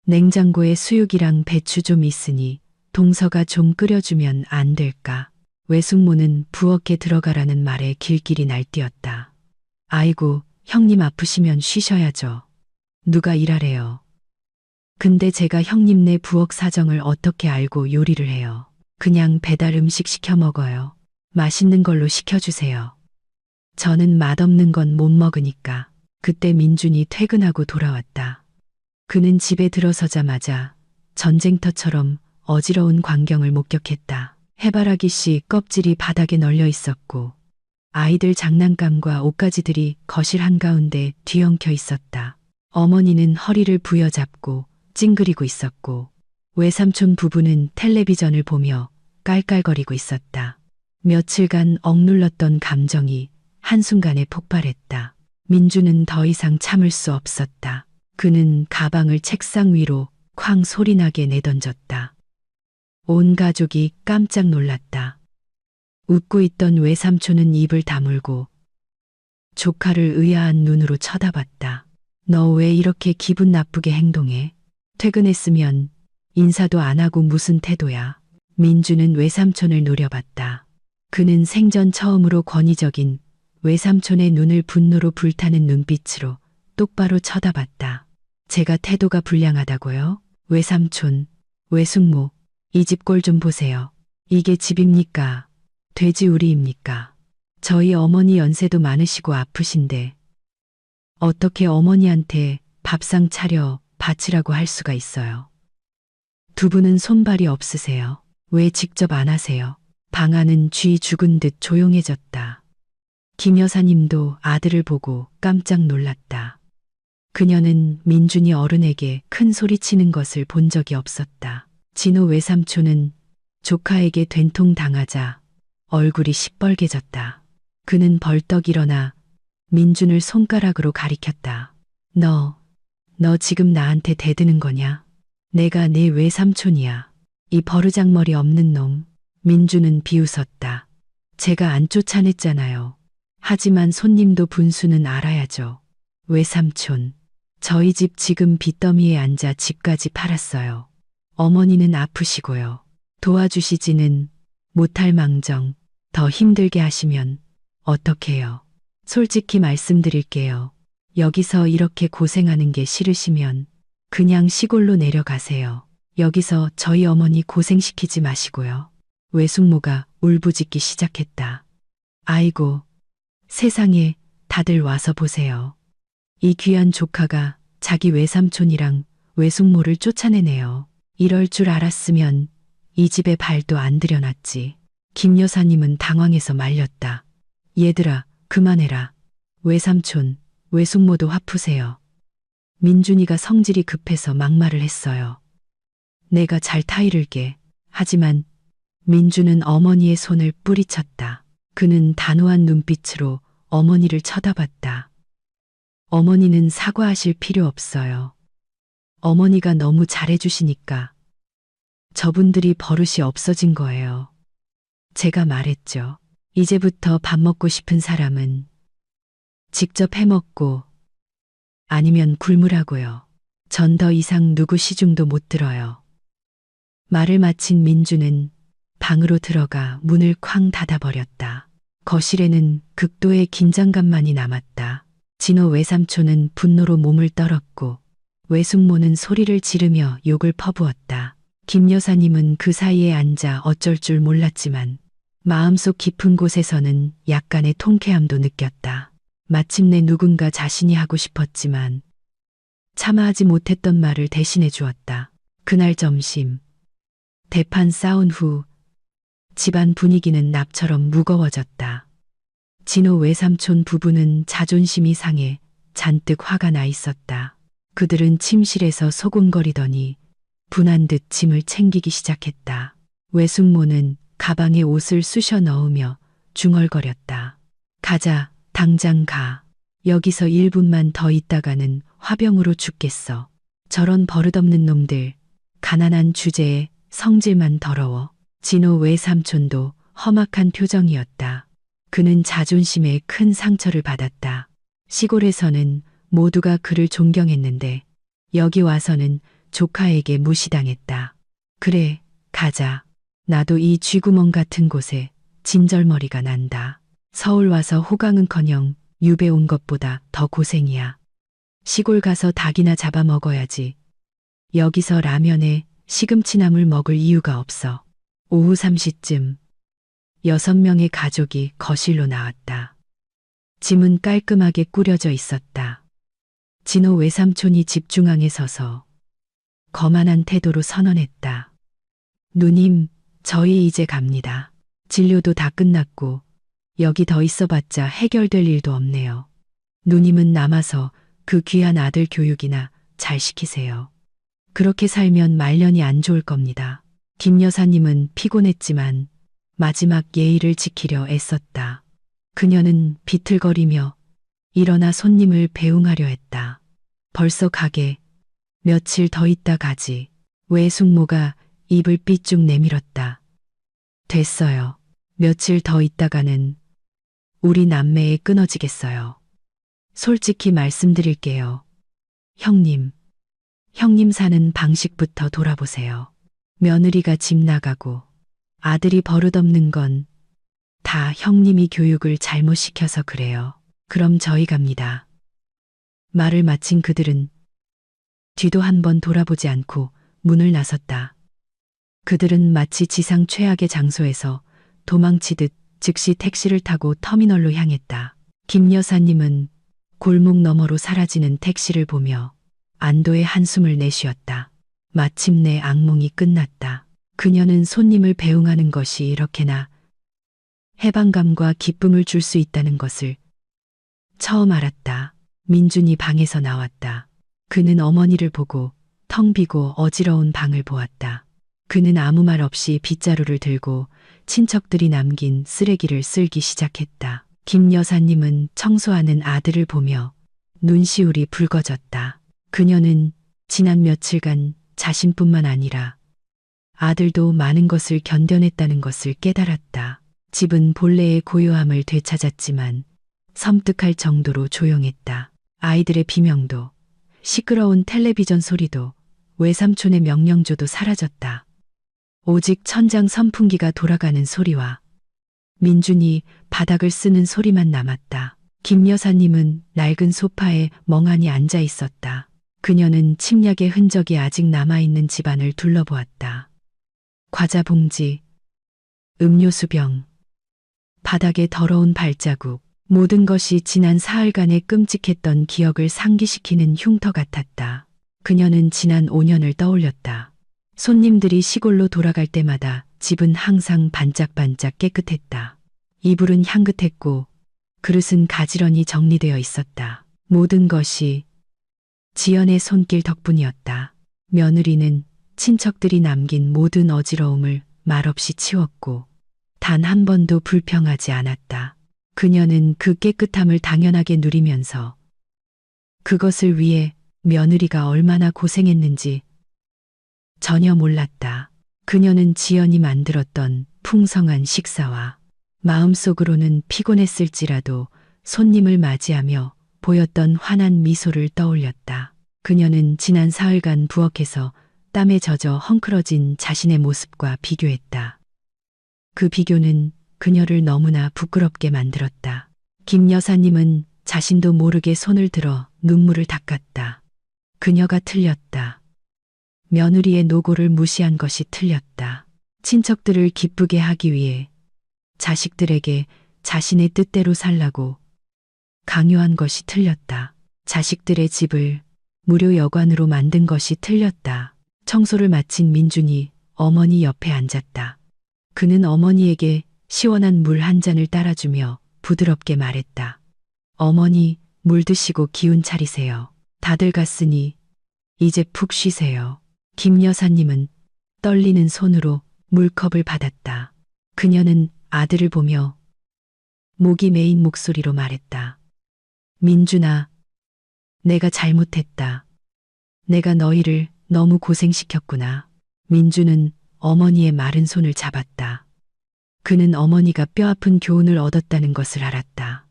냉장고에 수육이랑 배추 좀 있으니 동서가 좀 끓여주면 안 될까? 외숙모는 부엌에 들어가라는 말에 길길이 날뛰었다. 아이고, 형님 아프시면 쉬셔야죠. 누가 일하래요. 근데 제가 형님네 부엌 사정을 어떻게 알고 요리를 해요. 그냥 배달 음식 시켜 먹어요. 맛있는 걸로 시켜주세요. 저는 맛없는 건 못 먹으니까. 그때 민준이 퇴근하고 돌아왔다. 그는 집에 들어서자마자 전쟁터처럼 어지러운 광경을 목격했다. 해바라기 씨 껍질이 바닥에 널려 있었고 아이들 장난감과 옷가지들이 거실 한가운데 뒤엉켜 있었다. 어머니는 허리를 부여잡고 찡그리고 있었고 외삼촌 부부는 텔레비전을 보며 깔깔거리고 있었다. 며칠간 억눌렀던 감정이 한순간에 폭발했다. 민주는 더 이상 참을 수 없었다. 그는 가방을 책상 위로 쾅 소리나게 내던졌다. 온 가족이 깜짝 놀랐다. 웃고 있던 외삼촌은 입을 다물고 조카를 의아한 눈으로 쳐다봤다. 너 왜 이렇게 기분 나쁘게 행동해? 퇴근했으면 인사도 안 하고 무슨 태도야? 민주는 외삼촌을 노려봤다. 그는 생전 처음으로 권위적인 외삼촌의 눈을 분노로 불타는 눈빛으로 똑바로 쳐다봤다. 제가 태도가 불량하다고요? 외삼촌, 외숙모, 이 집 꼴 좀 보세요. 이게 집입니까? 돼지우리입니까? 저희 어머니 연세도 많으시고 아프신데 어떻게 어머니한테 밥상 차려 바치라고 할 수가 있어요. 두 분은 손발이 없으세요. 왜 직접 안 하세요? 방 안은 쥐 죽은 듯 조용해졌다. 김 여사님도 아들을 보고 깜짝 놀랐다. 그녀는 민준이 어른에게 큰 소리치는 것을 본 적이 없었다. 진호 외삼촌은 조카에게 된통 당하자 얼굴이 시뻘개졌다. 그는 벌떡 일어나 민준을 손가락으로 가리켰다. 너 지금 나한테 대드는 거냐? 내가 네 외삼촌이야. 이 버르장머리 없는 놈. 민준은 비웃었다. 제가 안 쫓아냈잖아요. 하지만 손님도 분수는 알아야죠. 외삼촌, 저희 집 지금 빚더미에 앉아 집까지 팔았어요. 어머니는 아프시고요. 도와주시지는 못할 망정 더 힘들게 하시면 어떡해요? 솔직히 말씀드릴게요. 여기서 이렇게 고생하는 게 싫으시면 그냥 시골로 내려가세요. 여기서 저희 어머니 고생시키지 마시고요. 외숙모가 울부짖기 시작했다. 아이고, 세상에 다들 와서 보세요. 이 귀한 조카가 자기 외삼촌이랑 외숙모를 쫓아내네요. 이럴 줄 알았으면 이 집에 발도 안 들여놨지. 김 여사님은 당황해서 말렸다. 얘들아, 그만해라. 외삼촌, 외숙모도 화푸세요. 민준이가 성질이 급해서 막말을 했어요. 내가 잘 타이를게. 하지만 민준은 어머니의 손을 뿌리쳤다. 그는 단호한 눈빛으로 어머니를 쳐다봤다. 어머니는 사과하실 필요 없어요. 어머니가 너무 잘해주시니까 저분들이 버릇이 없어진 거예요. 제가 말했죠. 이제부터 밥 먹고 싶은 사람은 직접 해먹고 아니면 굶으라고요. 전 더 이상 누구 시중도 못 들어요. 말을 마친 민주는 방으로 들어가 문을 쾅 닫아버렸다. 거실에는 극도의 긴장감만이 남았다. 진호 외삼촌은 분노로 몸을 떨었고 외숙모는 소리를 지르며 욕을 퍼부었다. 김 여사님은 그 사이에 앉아 어쩔 줄 몰랐지만 마음속 깊은 곳에서는 약간의 통쾌함도 느꼈다. 마침내 누군가 자신이 하고 싶었지만 참아하지 못했던 말을 대신해 주었다. 그날 점심, 대판 싸운 후 집안 분위기는 납처럼 무거워졌다. 진호 외삼촌 부부는 자존심이 상해 잔뜩 화가 나 있었다. 그들은 침실에서 소곤거리더니 분한 듯 짐을 챙기기 시작했다. 외숙모는 가방에 옷을 쑤셔 넣으며 중얼거렸다. 가자, 당장 가. 여기서 1분만 더 있다가는 화병으로 죽겠어. 저런 버릇없는 놈들, 가난한 주제에 성질만 더러워. 진호 외삼촌도 험악한 표정이었다. 그는 자존심에 큰 상처를 받았다. 시골에서는 모두가 그를 존경했는데 여기 와서는 조카에게 무시당했다. 그래, 가자. 나도 이 쥐구멍 같은 곳에 진절머리가 난다. 서울 와서 호강은커녕 유배 온 것보다 더 고생이야. 시골 가서 닭이나 잡아 먹어야지. 여기서 라면에 시금치나물 먹을 이유가 없어. 오후 3시쯤 6명의 가족이 거실로 나왔다. 짐은 깔끔하게 꾸려져 있었다. 진호 외삼촌이 집 중앙에 서서 거만한 태도로 선언했다. 누님, 저희 이제 갑니다. 진료도 다 끝났고 여기 더 있어봤자 해결될 일도 없네요. 누님은 남아서 그 귀한 아들 교육이나 잘 시키세요. 그렇게 살면 말년이 안 좋을 겁니다. 김 여사님은 피곤했지만 마지막 예의를 지키려 애썼다. 그녀는 비틀거리며 일어나 손님을 배웅하려 했다. 벌써 가게. 며칠 더 있다 가지. 외숙모가 입을 삐쭉 내밀었다. 됐어요. 며칠 더 있다가는 우리 남매에 끊어지겠어요. 솔직히 말씀드릴게요. 형님 사는 방식부터 돌아보세요. 며느리가 집 나가고 아들이 버릇없는 건 다 형님이 교육을 잘못 시켜서 그래요. 그럼 저희 갑니다. 말을 마친 그들은 뒤도 한번 돌아보지 않고 문을 나섰다. 그들은 마치 지상 최악의 장소에서 도망치듯 즉시 택시를 타고 터미널로 향했다. 김 여사님은 골목 너머로 사라지는 택시를 보며 안도의 한숨을 내쉬었다. 마침내 악몽이 끝났다. 그녀는 손님을 배웅하는 것이 이렇게나 해방감과 기쁨을 줄 수 있다는 것을 처음 알았다. 민준이 방에서 나왔다. 그는 어머니를 보고 텅 비고 어지러운 방을 보았다. 그는 아무 말 없이 빗자루를 들고 친척들이 남긴 쓰레기를 쓸기 시작했다. 김 여사님은 청소하는 아들을 보며 눈시울이 붉어졌다. 그녀는 지난 며칠간 자신뿐만 아니라 아들도 많은 것을 견뎌냈다는 것을 깨달았다. 집은 본래의 고요함을 되찾았지만 섬뜩할 정도로 조용했다. 아이들의 비명도 시끄러운 텔레비전 소리도 외삼촌의 명령조도 사라졌다. 오직 천장 선풍기가 돌아가는 소리와 민준이 바닥을 쓰는 소리만 남았다. 김 여사님은 낡은 소파에 멍하니 앉아 있었다. 그녀는 침략의 흔적이 아직 남아있는 집안을 둘러보았다. 과자 봉지, 음료수병, 바닥에 더러운 발자국, 모든 것이 지난 사흘간의 끔찍했던 기억을 상기시키는 흉터 같았다. 그녀는 지난 5년을 떠올렸다. 손님들이 시골로 돌아갈 때마다 집은 항상 반짝반짝 깨끗했다. 이불은 향긋했고 그릇은 가지런히 정리되어 있었다. 모든 것이 지연의 손길 덕분이었다. 며느리는 친척들이 남긴 모든 어지러움을 말없이 치웠고 단 한 번도 불평하지 않았다. 그녀는 그 깨끗함을 당연하게 누리면서 그것을 위해 며느리가 얼마나 고생했는지 전혀 몰랐다. 그녀는 지연이 만들었던 풍성한 식사와 마음속으로는 피곤했을지라도 손님을 맞이하며 보였던 환한 미소를 떠올렸다. 그녀는 지난 사흘간 부엌에서 땀에 젖어 헝클어진 자신의 모습과 비교했다. 그 비교는 그녀를 너무나 부끄럽게 만들었다. 김 여사님은 자신도 모르게 손을 들어 눈물을 닦았다. 그녀가 틀렸다. 며느리의 노고를 무시한 것이 틀렸다. 친척들을 기쁘게 하기 위해 자식들에게 자신의 뜻대로 살라고 강요한 것이 틀렸다. 자식들의 집을 무료 여관으로 만든 것이 틀렸다. 청소를 마친 민준이 어머니 옆에 앉았다. 그는 어머니에게 시원한 물 한 잔을 따라주며 부드럽게 말했다. 어머니, 물 드시고 기운 차리세요. 다들 갔으니 이제 푹 쉬세요. 김 여사님은 떨리는 손으로 물컵을 받았다. 그녀는 아들을 보며 목이 메인 목소리로 말했다. 민준아, 내가 잘못했다. 내가 너희를 너무 고생시켰구나. 민준은 어머니의 마른 손을 잡았다. 그는 어머니가 뼈아픈 교훈을 얻었다는 것을 알았다.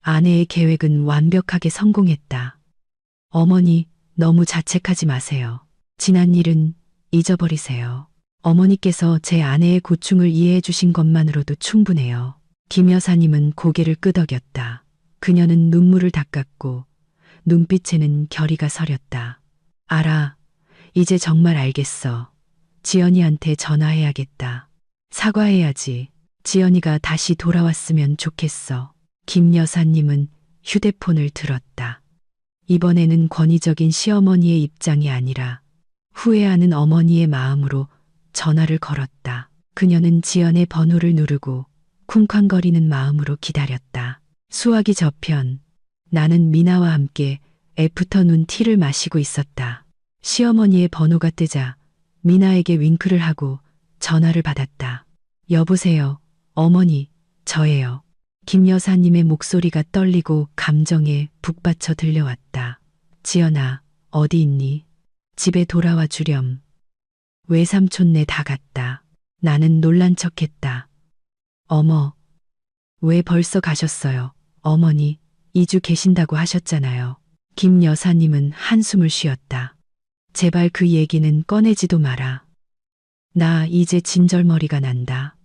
아내의 계획은 완벽하게 성공했다. 어머니, 너무 자책하지 마세요. 지난 일은 잊어버리세요. 어머니께서 제 아내의 고충을 이해해 주신 것만으로도 충분해요. 김 여사님은 고개를 끄덕였다. 그녀는 눈물을 닦았고 눈빛에는 결의가 서렸다. 알아. 이제 정말 알겠어. 지연이한테 전화해야겠다. 사과해야지. 지연이가 다시 돌아왔으면 좋겠어. 김 여사님은 휴대폰을 들었다. 이번에는 권위적인 시어머니의 입장이 아니라 후회하는 어머니의 마음으로 전화를 걸었다. 그녀는 지연의 번호를 누르고 쿵쾅거리는 마음으로 기다렸다. 수화기 저편, 나는 미나와 함께 애프터눈 티를 마시고 있었다. 시어머니의 번호가 뜨자 미나에게 윙크를 하고 전화를 받았다. 여보세요, 어머니, 저예요. 김 여사님의 목소리가 떨리고 감정에 북받쳐 들려왔다. 지연아, 어디 있니? 집에 돌아와 주렴. 외삼촌네 다 갔다. 나는 놀란 척했다. 어머, 왜 벌써 가셨어요? 어머니, 2주 계신다고 하셨잖아요. 김 여사님은 한숨을 쉬었다. 제발 그 얘기는 꺼내지도 마라. 나 이제 진절머리가 난다.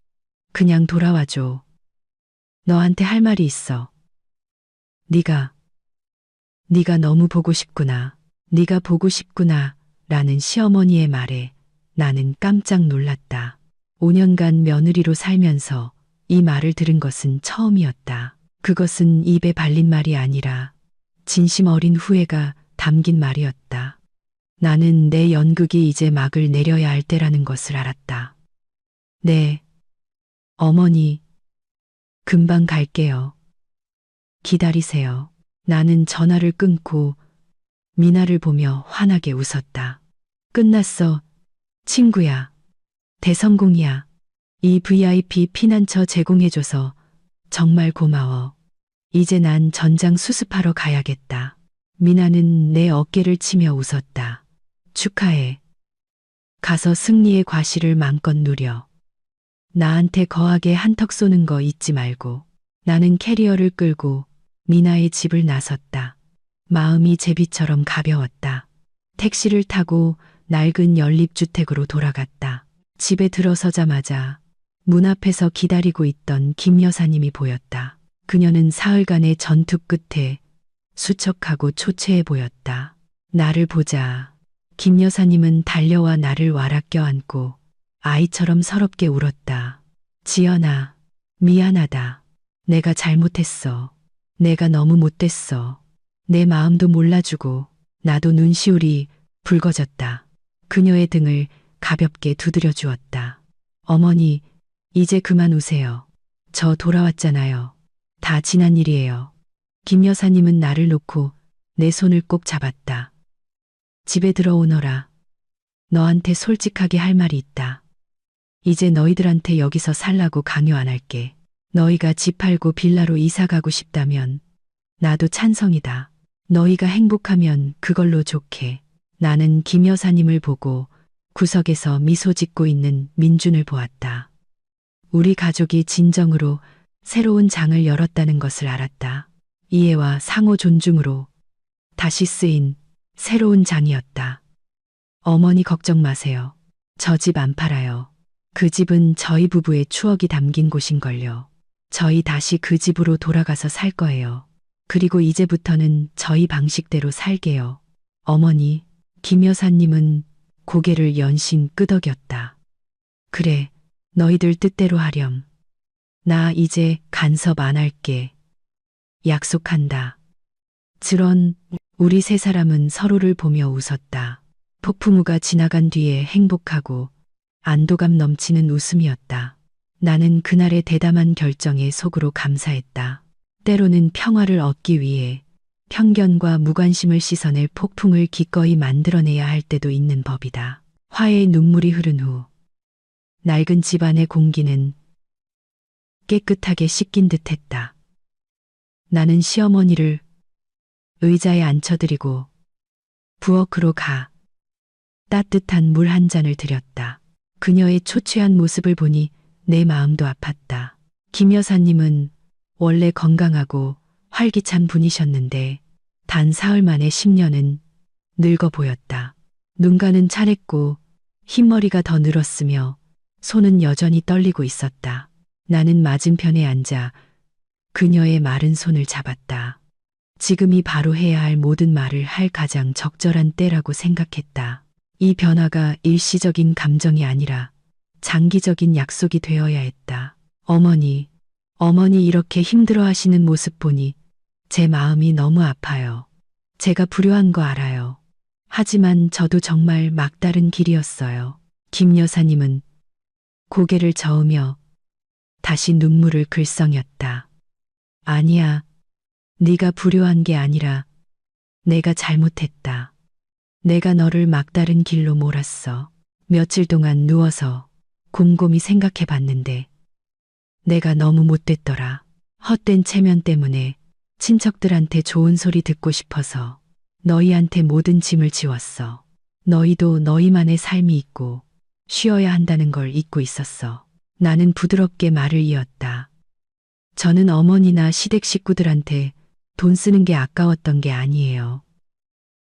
그냥 돌아와줘. 너한테 할 말이 있어. 네가 너무 보고 싶구나. 네가 보고 싶구나. 라는 시어머니의 말에 나는 깜짝 놀랐다. 5년간 며느리로 살면서 이 말을 들은 것은 처음이었다. 그것은 입에 발린 말이 아니라 진심 어린 후회가 담긴 말이었다. 나는 내 연극이 이제 막을 내려야 할 때라는 것을 알았다. 네, 어머니, 금방 갈게요. 기다리세요. 나는 전화를 끊고 미나를 보며 환하게 웃었다. 끝났어, 친구야. 대성공이야. 이 VIP 피난처 제공해줘서 정말 고마워. 이제 난 전장 수습하러 가야겠다. 미나는 내 어깨를 치며 웃었다. 축하해. 가서 승리의 과실을 마음껏 누려. 나한테 거하게 한턱 쏘는 거 잊지 말고. 나는 캐리어를 끌고 미나의 집을 나섰다. 마음이 제비처럼 가벼웠다. 택시를 타고 낡은 연립주택으로 돌아갔다. 집에 들어서자마자 문 앞에서 기다리고 있던 김 여사님이 보였다. 그녀는 사흘간의 전투 끝에 수척하고 초췌해 보였다. 나를 보자 김 여사님은 달려와 나를 와락 껴안고 아이처럼 서럽게 울었다. 지연아, 미안하다. 내가 잘못했어. 내가 너무 못됐어. 내 마음도 몰라주고 나도 눈시울이 붉어졌다. 그녀의 등을 가볍게 두드려 주었다. 어머니, 이제 그만 우세요. 저 돌아왔잖아요. 다 지난 일이에요. 김 여사님은 나를 놓고 내 손을 꼭 잡았다. 집에 들어오너라. 너한테 솔직하게 할 말이 있다. 이제 너희들한테 여기서 살라고 강요 안 할게. 너희가 집 팔고 빌라로 이사 가고 싶다면 나도 찬성이다. 너희가 행복하면 그걸로 좋게. 나는 김 여사님을 보고 구석에서 미소 짓고 있는 민준을 보았다. 우리 가족이 진정으로 새로운 장을 열었다는 것을 알았다. 이해와 상호 존중으로 다시 쓰인 새로운 장이었다. 어머니 걱정 마세요. 저 집 안 팔아요. 그 집은 저희 부부의 추억이 담긴 곳인걸요. 저희 다시 그 집으로 돌아가서 살 거예요. 그리고 이제부터는 저희 방식대로 살게요. 어머니, 김 여사님은 고개를 연신 끄덕였다. 그래, 너희들 뜻대로 하렴. 나 이제 간섭 안 할게. 약속한다. 저런 우리 세 사람은 서로를 보며 웃었다. 폭풍우가 지나간 뒤에 행복하고 안도감 넘치는 웃음이었다. 나는 그날의 대담한 결정에 속으로 감사했다. 때로는 평화를 얻기 위해 편견과 무관심을 씻어낼 폭풍을 기꺼이 만들어내야 할 때도 있는 법이다. 화해의 눈물이 흐른 후 낡은 집안의 공기는 깨끗하게 씻긴 듯했다. 나는 시어머니를 의자에 앉혀드리고 부엌으로 가 따뜻한 물 한 잔을 드렸다. 그녀의 초췌한 모습을 보니 내 마음도 아팠다. 김 여사님은 원래 건강하고 활기찬 분이셨는데 단 사흘 만에 10년은 늙어 보였다. 눈가는 차랬고 흰머리가 더 늘었으며 손은 여전히 떨리고 있었다. 나는 맞은편에 앉아 그녀의 마른 손을 잡았다. 지금이 바로 해야 할 모든 말을 할 가장 적절한 때라고 생각했다. 이 변화가 일시적인 감정이 아니라 장기적인 약속이 되어야 했다. 어머니 이렇게 힘들어 하시는 모습 보니 제 마음이 너무 아파요. 제가 불효한 거 알아요. 하지만 저도 정말 막다른 길이었어요. 김 여사님은 고개를 저으며 다시 눈물을 글썽였다. 아니야, 네가 불효한 게 아니라 내가 잘못했다. 내가 너를 막다른 길로 몰았어. 며칠 동안 누워서 곰곰이 생각해 봤는데 내가 너무 못됐더라. 헛된 체면 때문에 친척들한테 좋은 소리 듣고 싶어서 너희한테 모든 짐을 지웠어. 너희도 너희만의 삶이 있고 쉬어야 한다는 걸 잊고 있었어. 나는 부드럽게 말을 이었다. 저는 어머니나 시댁 식구들한테 돈 쓰는 게 아까웠던 게 아니에요.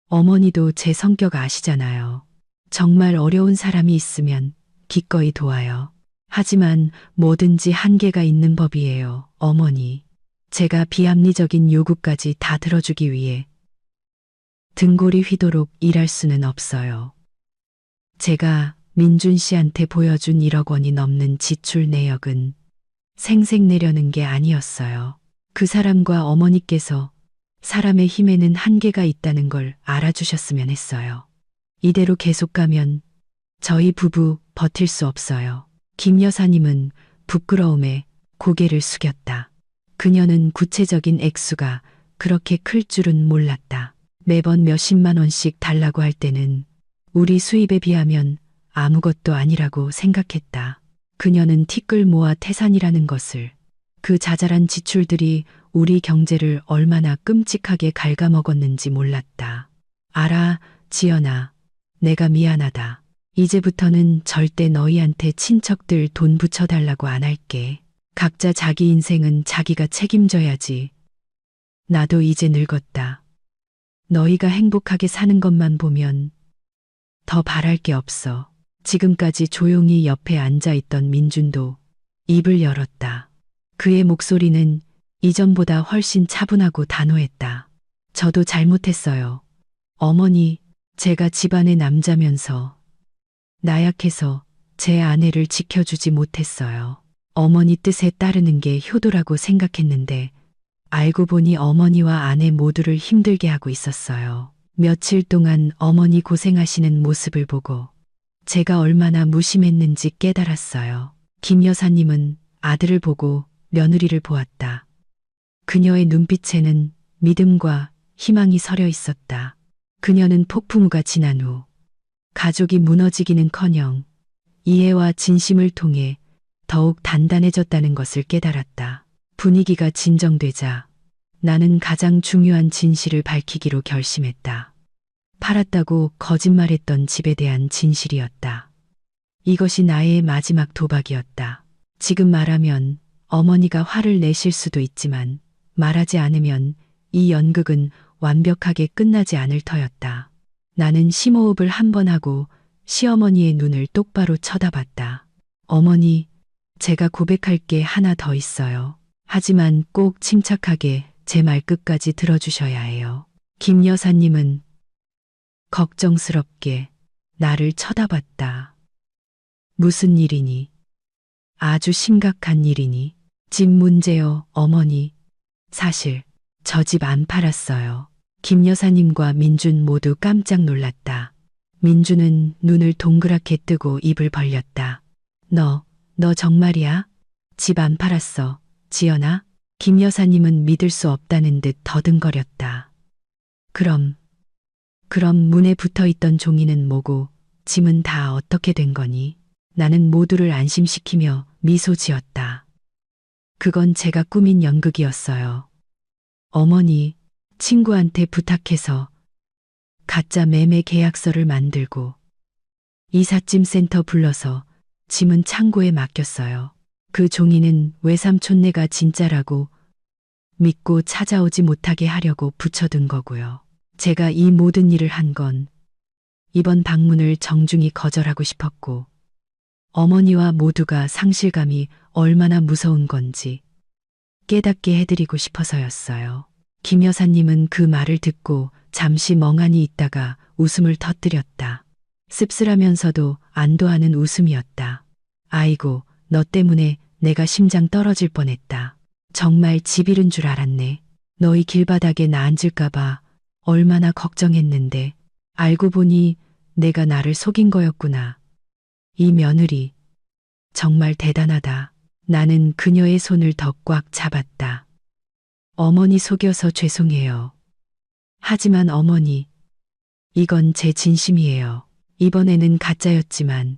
어머니도 제 성격 아시잖아요. 정말 어려운 사람이 있으면 기꺼이 도와요. 하지만 뭐든지 한계가 있는 법이에요, 어머니. 제가 비합리적인 요구까지 다 들어주기 위해 등골이 휘도록 일할 수는 없어요. 제가 민준 씨한테 보여준 1억 원이 넘는 지출 내역은 생색내려는 게 아니었어요. 그 사람과 어머니께서 사람의 힘에는 한계가 있다는 걸 알아주셨으면 했어요. 이대로 계속 가면 저희 부부 버틸 수 없어요. 김 여사님은 부끄러움에 고개를 숙였다. 그녀는 구체적인 액수가 그렇게 클 줄은 몰랐다. 매번 몇십만 원씩 달라고 할 때는 우리 수입에 비하면 아무것도 아니라고 생각했다. 그녀는 티끌 모아 태산이라는 것을, 그 자잘한 지출들이 우리 경제를 얼마나 끔찍하게 갉아먹었는지 몰랐다. 알아, 지연아. 내가 미안하다. 이제부터는 절대 너희한테 친척들 돈 붙여달라고 안 할게. 각자 자기 인생은 자기가 책임져야지. 나도 이제 늙었다. 너희가 행복하게 사는 것만 보면 더 바랄 게 없어. 지금까지 조용히 옆에 앉아있던 민준도 입을 열었다. 그의 목소리는 이전보다 훨씬 차분하고 단호했다. 저도 잘못했어요. 어머니, 제가 집안의 남자면서 나약해서 제 아내를 지켜주지 못했어요. 어머니 뜻에 따르는 게 효도라고 생각했는데 알고 보니 어머니와 아내 모두를 힘들게 하고 있었어요. 며칠 동안 어머니 고생하시는 모습을 보고 제가 얼마나 무심했는지 깨달았어요. 김 여사님은 아들을 보고 며느리를 보았다. 그녀의 눈빛에는 믿음과 희망이 서려 있었다. 그녀는 폭풍우가 지난 후 가족이 무너지기는커녕 이해와 진심을 통해 더욱 단단해졌다는 것을 깨달았다. 분위기가 진정되자 나는 가장 중요한 진실을 밝히기로 결심했다. 팔았다고 거짓말했던 집에 대한 진실이었다. 이것이 나의 마지막 도박이었다. 지금 말하면 어머니가 화를 내실 수도 있지만 말하지 않으면 이 연극은 완벽하게 끝나지 않을 터였다. 나는 심호흡을 한 번 하고 시어머니의 눈을 똑바로 쳐다봤다. 어머니, 제가 고백할 게 하나 더 있어요. 하지만 꼭 침착하게 제 말 끝까지 들어주셔야 해요. 김 여사님은 걱정스럽게 나를 쳐다봤다. 무슨 일이니? 아주 심각한 일이니? 집 문제요, 어머니. 사실 저 집 안 팔았어요. 김 여사님과 민준 모두 깜짝 놀랐다. 민준은 눈을 동그랗게 뜨고 입을 벌렸다. 너 정말이야? 집 안 팔았어, 지연아? 김 여사님은 믿을 수 없다는 듯 더듬거렸다. 그럼 문에 붙어있던 종이는 뭐고 짐은 다 어떻게 된 거니? 나는 모두를 안심시키며 미소 지었다. 그건 제가 꾸민 연극이었어요. 어머니, 친구한테 부탁해서 가짜 매매 계약서를 만들고 이삿짐 센터 불러서 짐은 창고에 맡겼어요. 그 종이는 외삼촌네가 진짜라고 믿고 찾아오지 못하게 하려고 붙여둔 거고요. 제가 이 모든 일을 한 건 이번 방문을 정중히 거절하고 싶었고 어머니와 모두가 상실감이 얼마나 무서운 건지 깨닫게 해드리고 싶어서였어요. 김 여사님은 그 말을 듣고 잠시 멍하니 있다가 웃음을 터뜨렸다. 씁쓸하면서도 안도하는 웃음이었다. 아이고, 너 때문에 내가 심장 떨어질 뻔했다. 정말 집 잃은 줄 알았네. 너희 길바닥에 나 앉을까봐 얼마나 걱정했는데 알고 보니 내가 나를 속인 거였구나. 이 며느리 정말 대단하다. 나는 그녀의 손을 더 꽉 잡았다. 어머니 속여서 죄송해요. 하지만 어머니, 이건 제 진심이에요. 이번에는 가짜였지만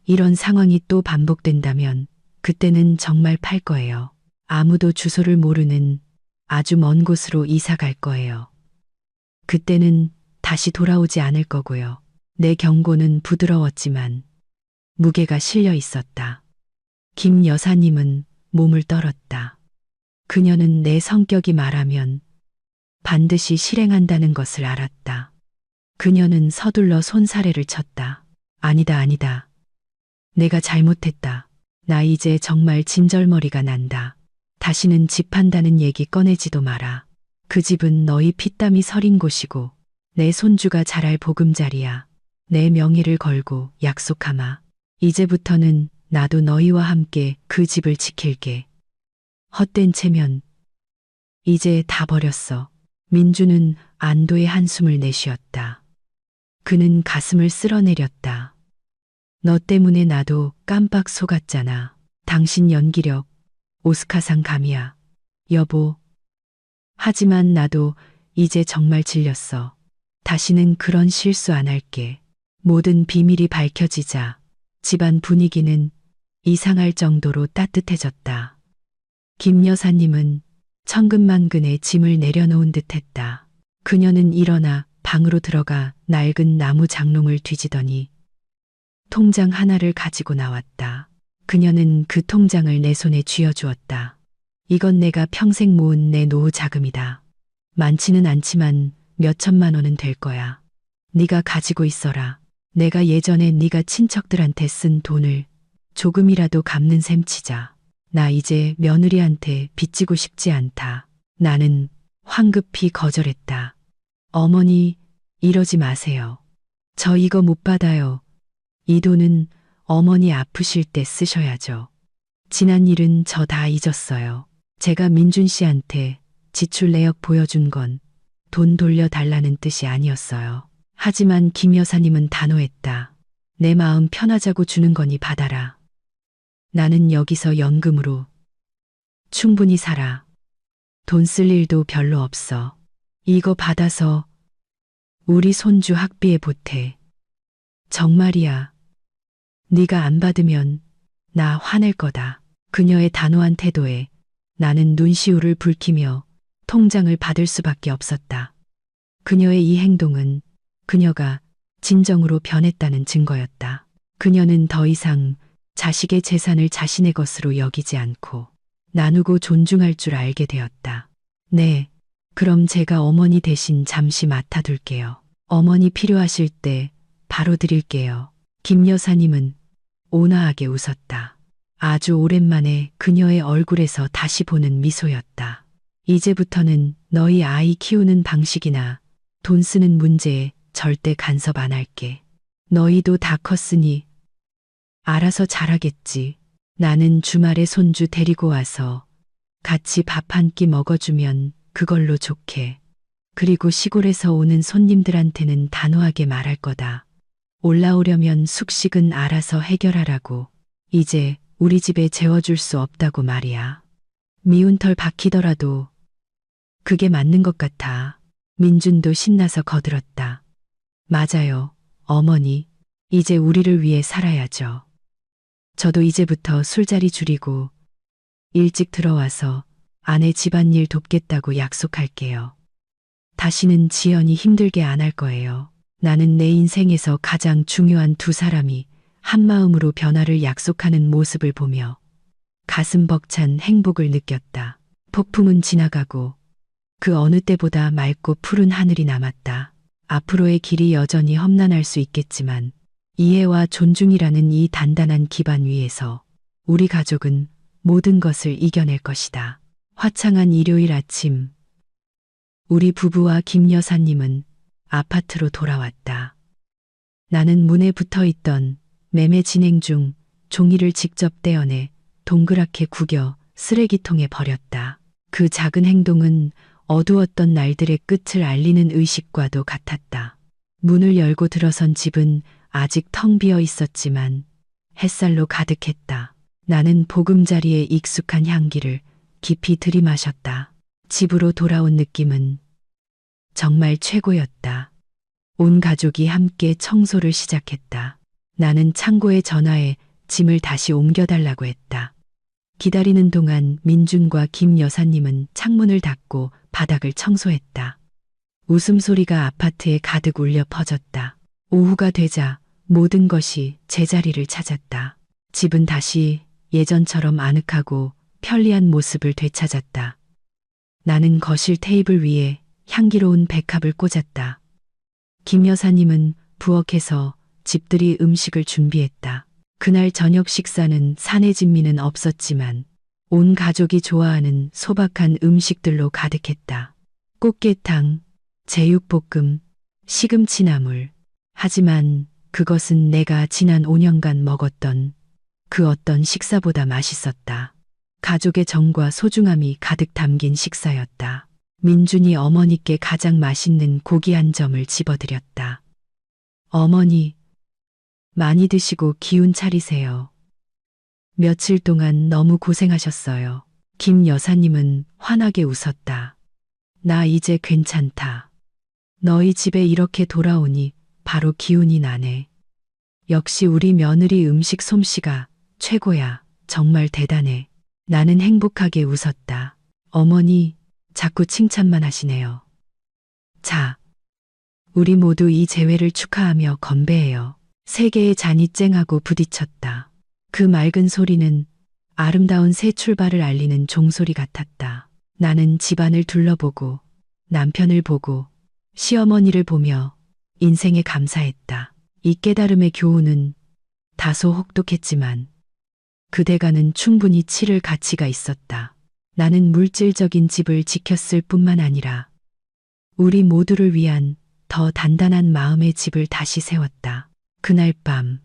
이런 상황이 또 반복된다면 그때는 정말 팔 거예요. 아무도 주소를 모르는 아주 먼 곳으로 이사 갈 거예요. 그때는 다시 돌아오지 않을 거고요. 내 경고는 부드러웠지만 무게가 실려 있었다. 김 여사님은 몸을 떨었다. 그녀는 내 성격이 말하면 반드시 실행한다는 것을 알았다. 그녀는 서둘러 손사래를 쳤다. 아니다, 아니다. 내가 잘못했다. 나 이제 정말 진절머리가 난다. 다시는 집 한다는 얘기 꺼내지도 마라. 그 집은 너희 피땀이 서린 곳이고 내 손주가 자랄 보금자리야. 내 명예를 걸고 약속하마. 이제부터는 나도 너희와 함께 그 집을 지킬게. 헛된 체면 이제 다 버렸어. 민주는 안도의 한숨을 내쉬었다. 그는 가슴을 쓸어내렸다. 너 때문에 나도 깜빡 속았잖아. 당신 연기력 오스카상 감이야. 여보. 하지만 나도 이제 정말 질렸어. 다시는 그런 실수 안 할게. 모든 비밀이 밝혀지자 집안 분위기는 이상할 정도로 따뜻해졌다. 김 여사님은 천근만근의 짐을 내려놓은 듯했다. 그녀는 일어나 방으로 들어가 낡은 나무 장롱을 뒤지더니 통장 하나를 가지고 나왔다. 그녀는 그 통장을 내 손에 쥐어주었다. 이건 내가 평생 모은 내 노후 자금이다. 많지는 않지만 몇 천만 원은 될 거야. 네가 가지고 있어라. 내가 예전에 네가 친척들한테 쓴 돈을 조금이라도 갚는 셈 치자. 나 이제 며느리한테 빚지고 싶지 않다. 나는 황급히 거절했다. 어머니, 이러지 마세요. 저 이거 못 받아요. 이 돈은 어머니 아프실 때 쓰셔야죠. 지난 일은 저 다 잊었어요. 제가 민준 씨한테 지출 내역 보여준 건 돈 돌려달라는 뜻이 아니었어요. 하지만 김 여사님은 단호했다. 내 마음 편하자고 주는 거니 받아라. 나는 여기서 연금으로 충분히 살아. 돈 쓸 일도 별로 없어. 이거 받아서 우리 손주 학비에 보태. 정말이야. 네가 안 받으면 나 화낼 거다. 그녀의 단호한 태도에 나는 눈시울을 붉히며 통장을 받을 수밖에 없었다. 그녀의 이 행동은 그녀가 진정으로 변했다는 증거였다. 그녀는 더 이상 자식의 재산을 자신의 것으로 여기지 않고 나누고 존중할 줄 알게 되었다. 네, 그럼 제가 어머니 대신 잠시 맡아둘게요. 어머니 필요하실 때 바로 드릴게요. 김 여사님은 온화하게 웃었다. 아주 오랜만에 그녀의 얼굴에서 다시 보는 미소였다. 이제부터는 너희 아이 키우는 방식이나 돈 쓰는 문제에 절대 간섭 안 할게. 너희도 다 컸으니 알아서 잘하겠지. 나는 주말에 손주 데리고 와서 같이 밥 한 끼 먹어주면 그걸로 좋게. 그리고 시골에서 오는 손님들한테는 단호하게 말할 거다. 올라오려면 숙식은 알아서 해결하라고. 이제 우리 집에 재워줄 수 없다고 말이야. 미운 털 박히더라도 그게 맞는 것 같아. 민준도 신나서 거들었다. 맞아요, 어머니. 이제 우리를 위해 살아야죠. 저도 이제부터 술자리 줄이고 일찍 들어와서 아내 집안일 돕겠다고 약속할게요. 다시는 지연이 힘들게 안 할 거예요. 나는 내 인생에서 가장 중요한 두 사람이 한마음으로 변화를 약속하는 모습을 보며 가슴 벅찬 행복을 느꼈다. 폭풍은 지나가고 그 어느 때보다 맑고 푸른 하늘이 남았다. 앞으로의 길이 여전히 험난할 수 있겠지만 이해와 존중이라는 이 단단한 기반 위에서 우리 가족은 모든 것을 이겨낼 것이다. 화창한 일요일 아침, 우리 부부와 김 여사님은 아파트로 돌아왔다. 나는 문에 붙어 있던 매매 진행 중 종이를 직접 떼어내 동그랗게 구겨 쓰레기통에 버렸다. 그 작은 행동은 어두웠던 날들의 끝을 알리는 의식과도 같았다. 문을 열고 들어선 집은 아직 텅 비어 있었지만 햇살로 가득했다. 나는 보금자리의 익숙한 향기를 깊이 들이마셨다. 집으로 돌아온 느낌은 정말 최고였다. 온 가족이 함께 청소를 시작했다. 나는 창고에 전화해 짐을 다시 옮겨달라고 했다. 기다리는 동안 민준과 김 여사님은 창문을 닫고 바닥을 청소했다. 웃음소리가 아파트에 가득 울려 퍼졌다. 오후가 되자 모든 것이 제자리를 찾았다. 집은 다시 예전처럼 아늑하고 편리한 모습을 되찾았다. 나는 거실 테이블 위에 향기로운 백합을 꽂았다. 김 여사님은 부엌에서 집들이 음식을 준비했다. 그날 저녁 식사는 사내 진미는 없었지만 온 가족이 좋아하는 소박한 음식들로 가득했다. 꽃게탕, 제육볶음, 시금치나물. 하지만 그것은 내가 지난 5년간 먹었던 그 어떤 식사보다 맛있었다. 가족의 정과 소중함이 가득 담긴 식사였다. 민준이 어머니께 가장 맛있는 고기 한 점을 집어드렸다. 어머니, 많이 드시고 기운 차리세요. 며칠 동안 너무 고생하셨어요. 김 여사님은 환하게 웃었다. 나 이제 괜찮다. 너희 집에 이렇게 돌아오니 바로 기운이 나네. 역시 우리 며느리 음식 솜씨가 최고야. 정말 대단해. 나는 행복하게 웃었다. 어머니, 자꾸 칭찬만 하시네요. 자, 우리 모두 이 재회를 축하하며 건배해요. 세 개의 잔이 쨍하고 부딪혔다. 그 맑은 소리는 아름다운 새 출발을 알리는 종소리 같았다. 나는 집안을 둘러보고 남편을 보고 시어머니를 보며 인생에 감사했다. 이 깨달음의 교훈은 다소 혹독했지만 그대가는 충분히 치를 가치가 있었다. 나는 물질적인 집을 지켰을 뿐만 아니라 우리 모두를 위한 더 단단한 마음의 집을 다시 세웠다. 그날 밤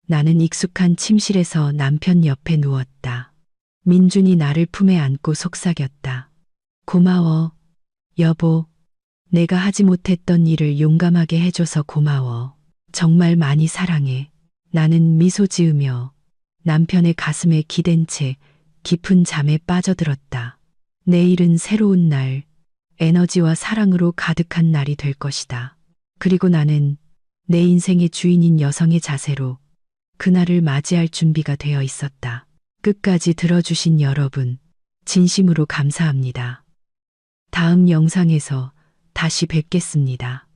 나는 익숙한 침실에서 남편 옆에 누웠다. 민준이 나를 품에 안고 속삭였다. 고마워, 여보. 내가 하지 못했던 일을 용감하게 해줘서 고마워. 정말 많이 사랑해. 나는 미소 지으며 남편의 가슴에 기댄 채 깊은 잠에 빠져들었다. 내일은 새로운 날, 에너지와 사랑으로 가득한 날이 될 것이다. 그리고 나는 내 인생의 주인인 여성의 자세로 그날을 맞이할 준비가 되어 있었다. 끝까지 들어주신 여러분, 진심으로 감사합니다. 다음 영상에서 다시 뵙겠습니다.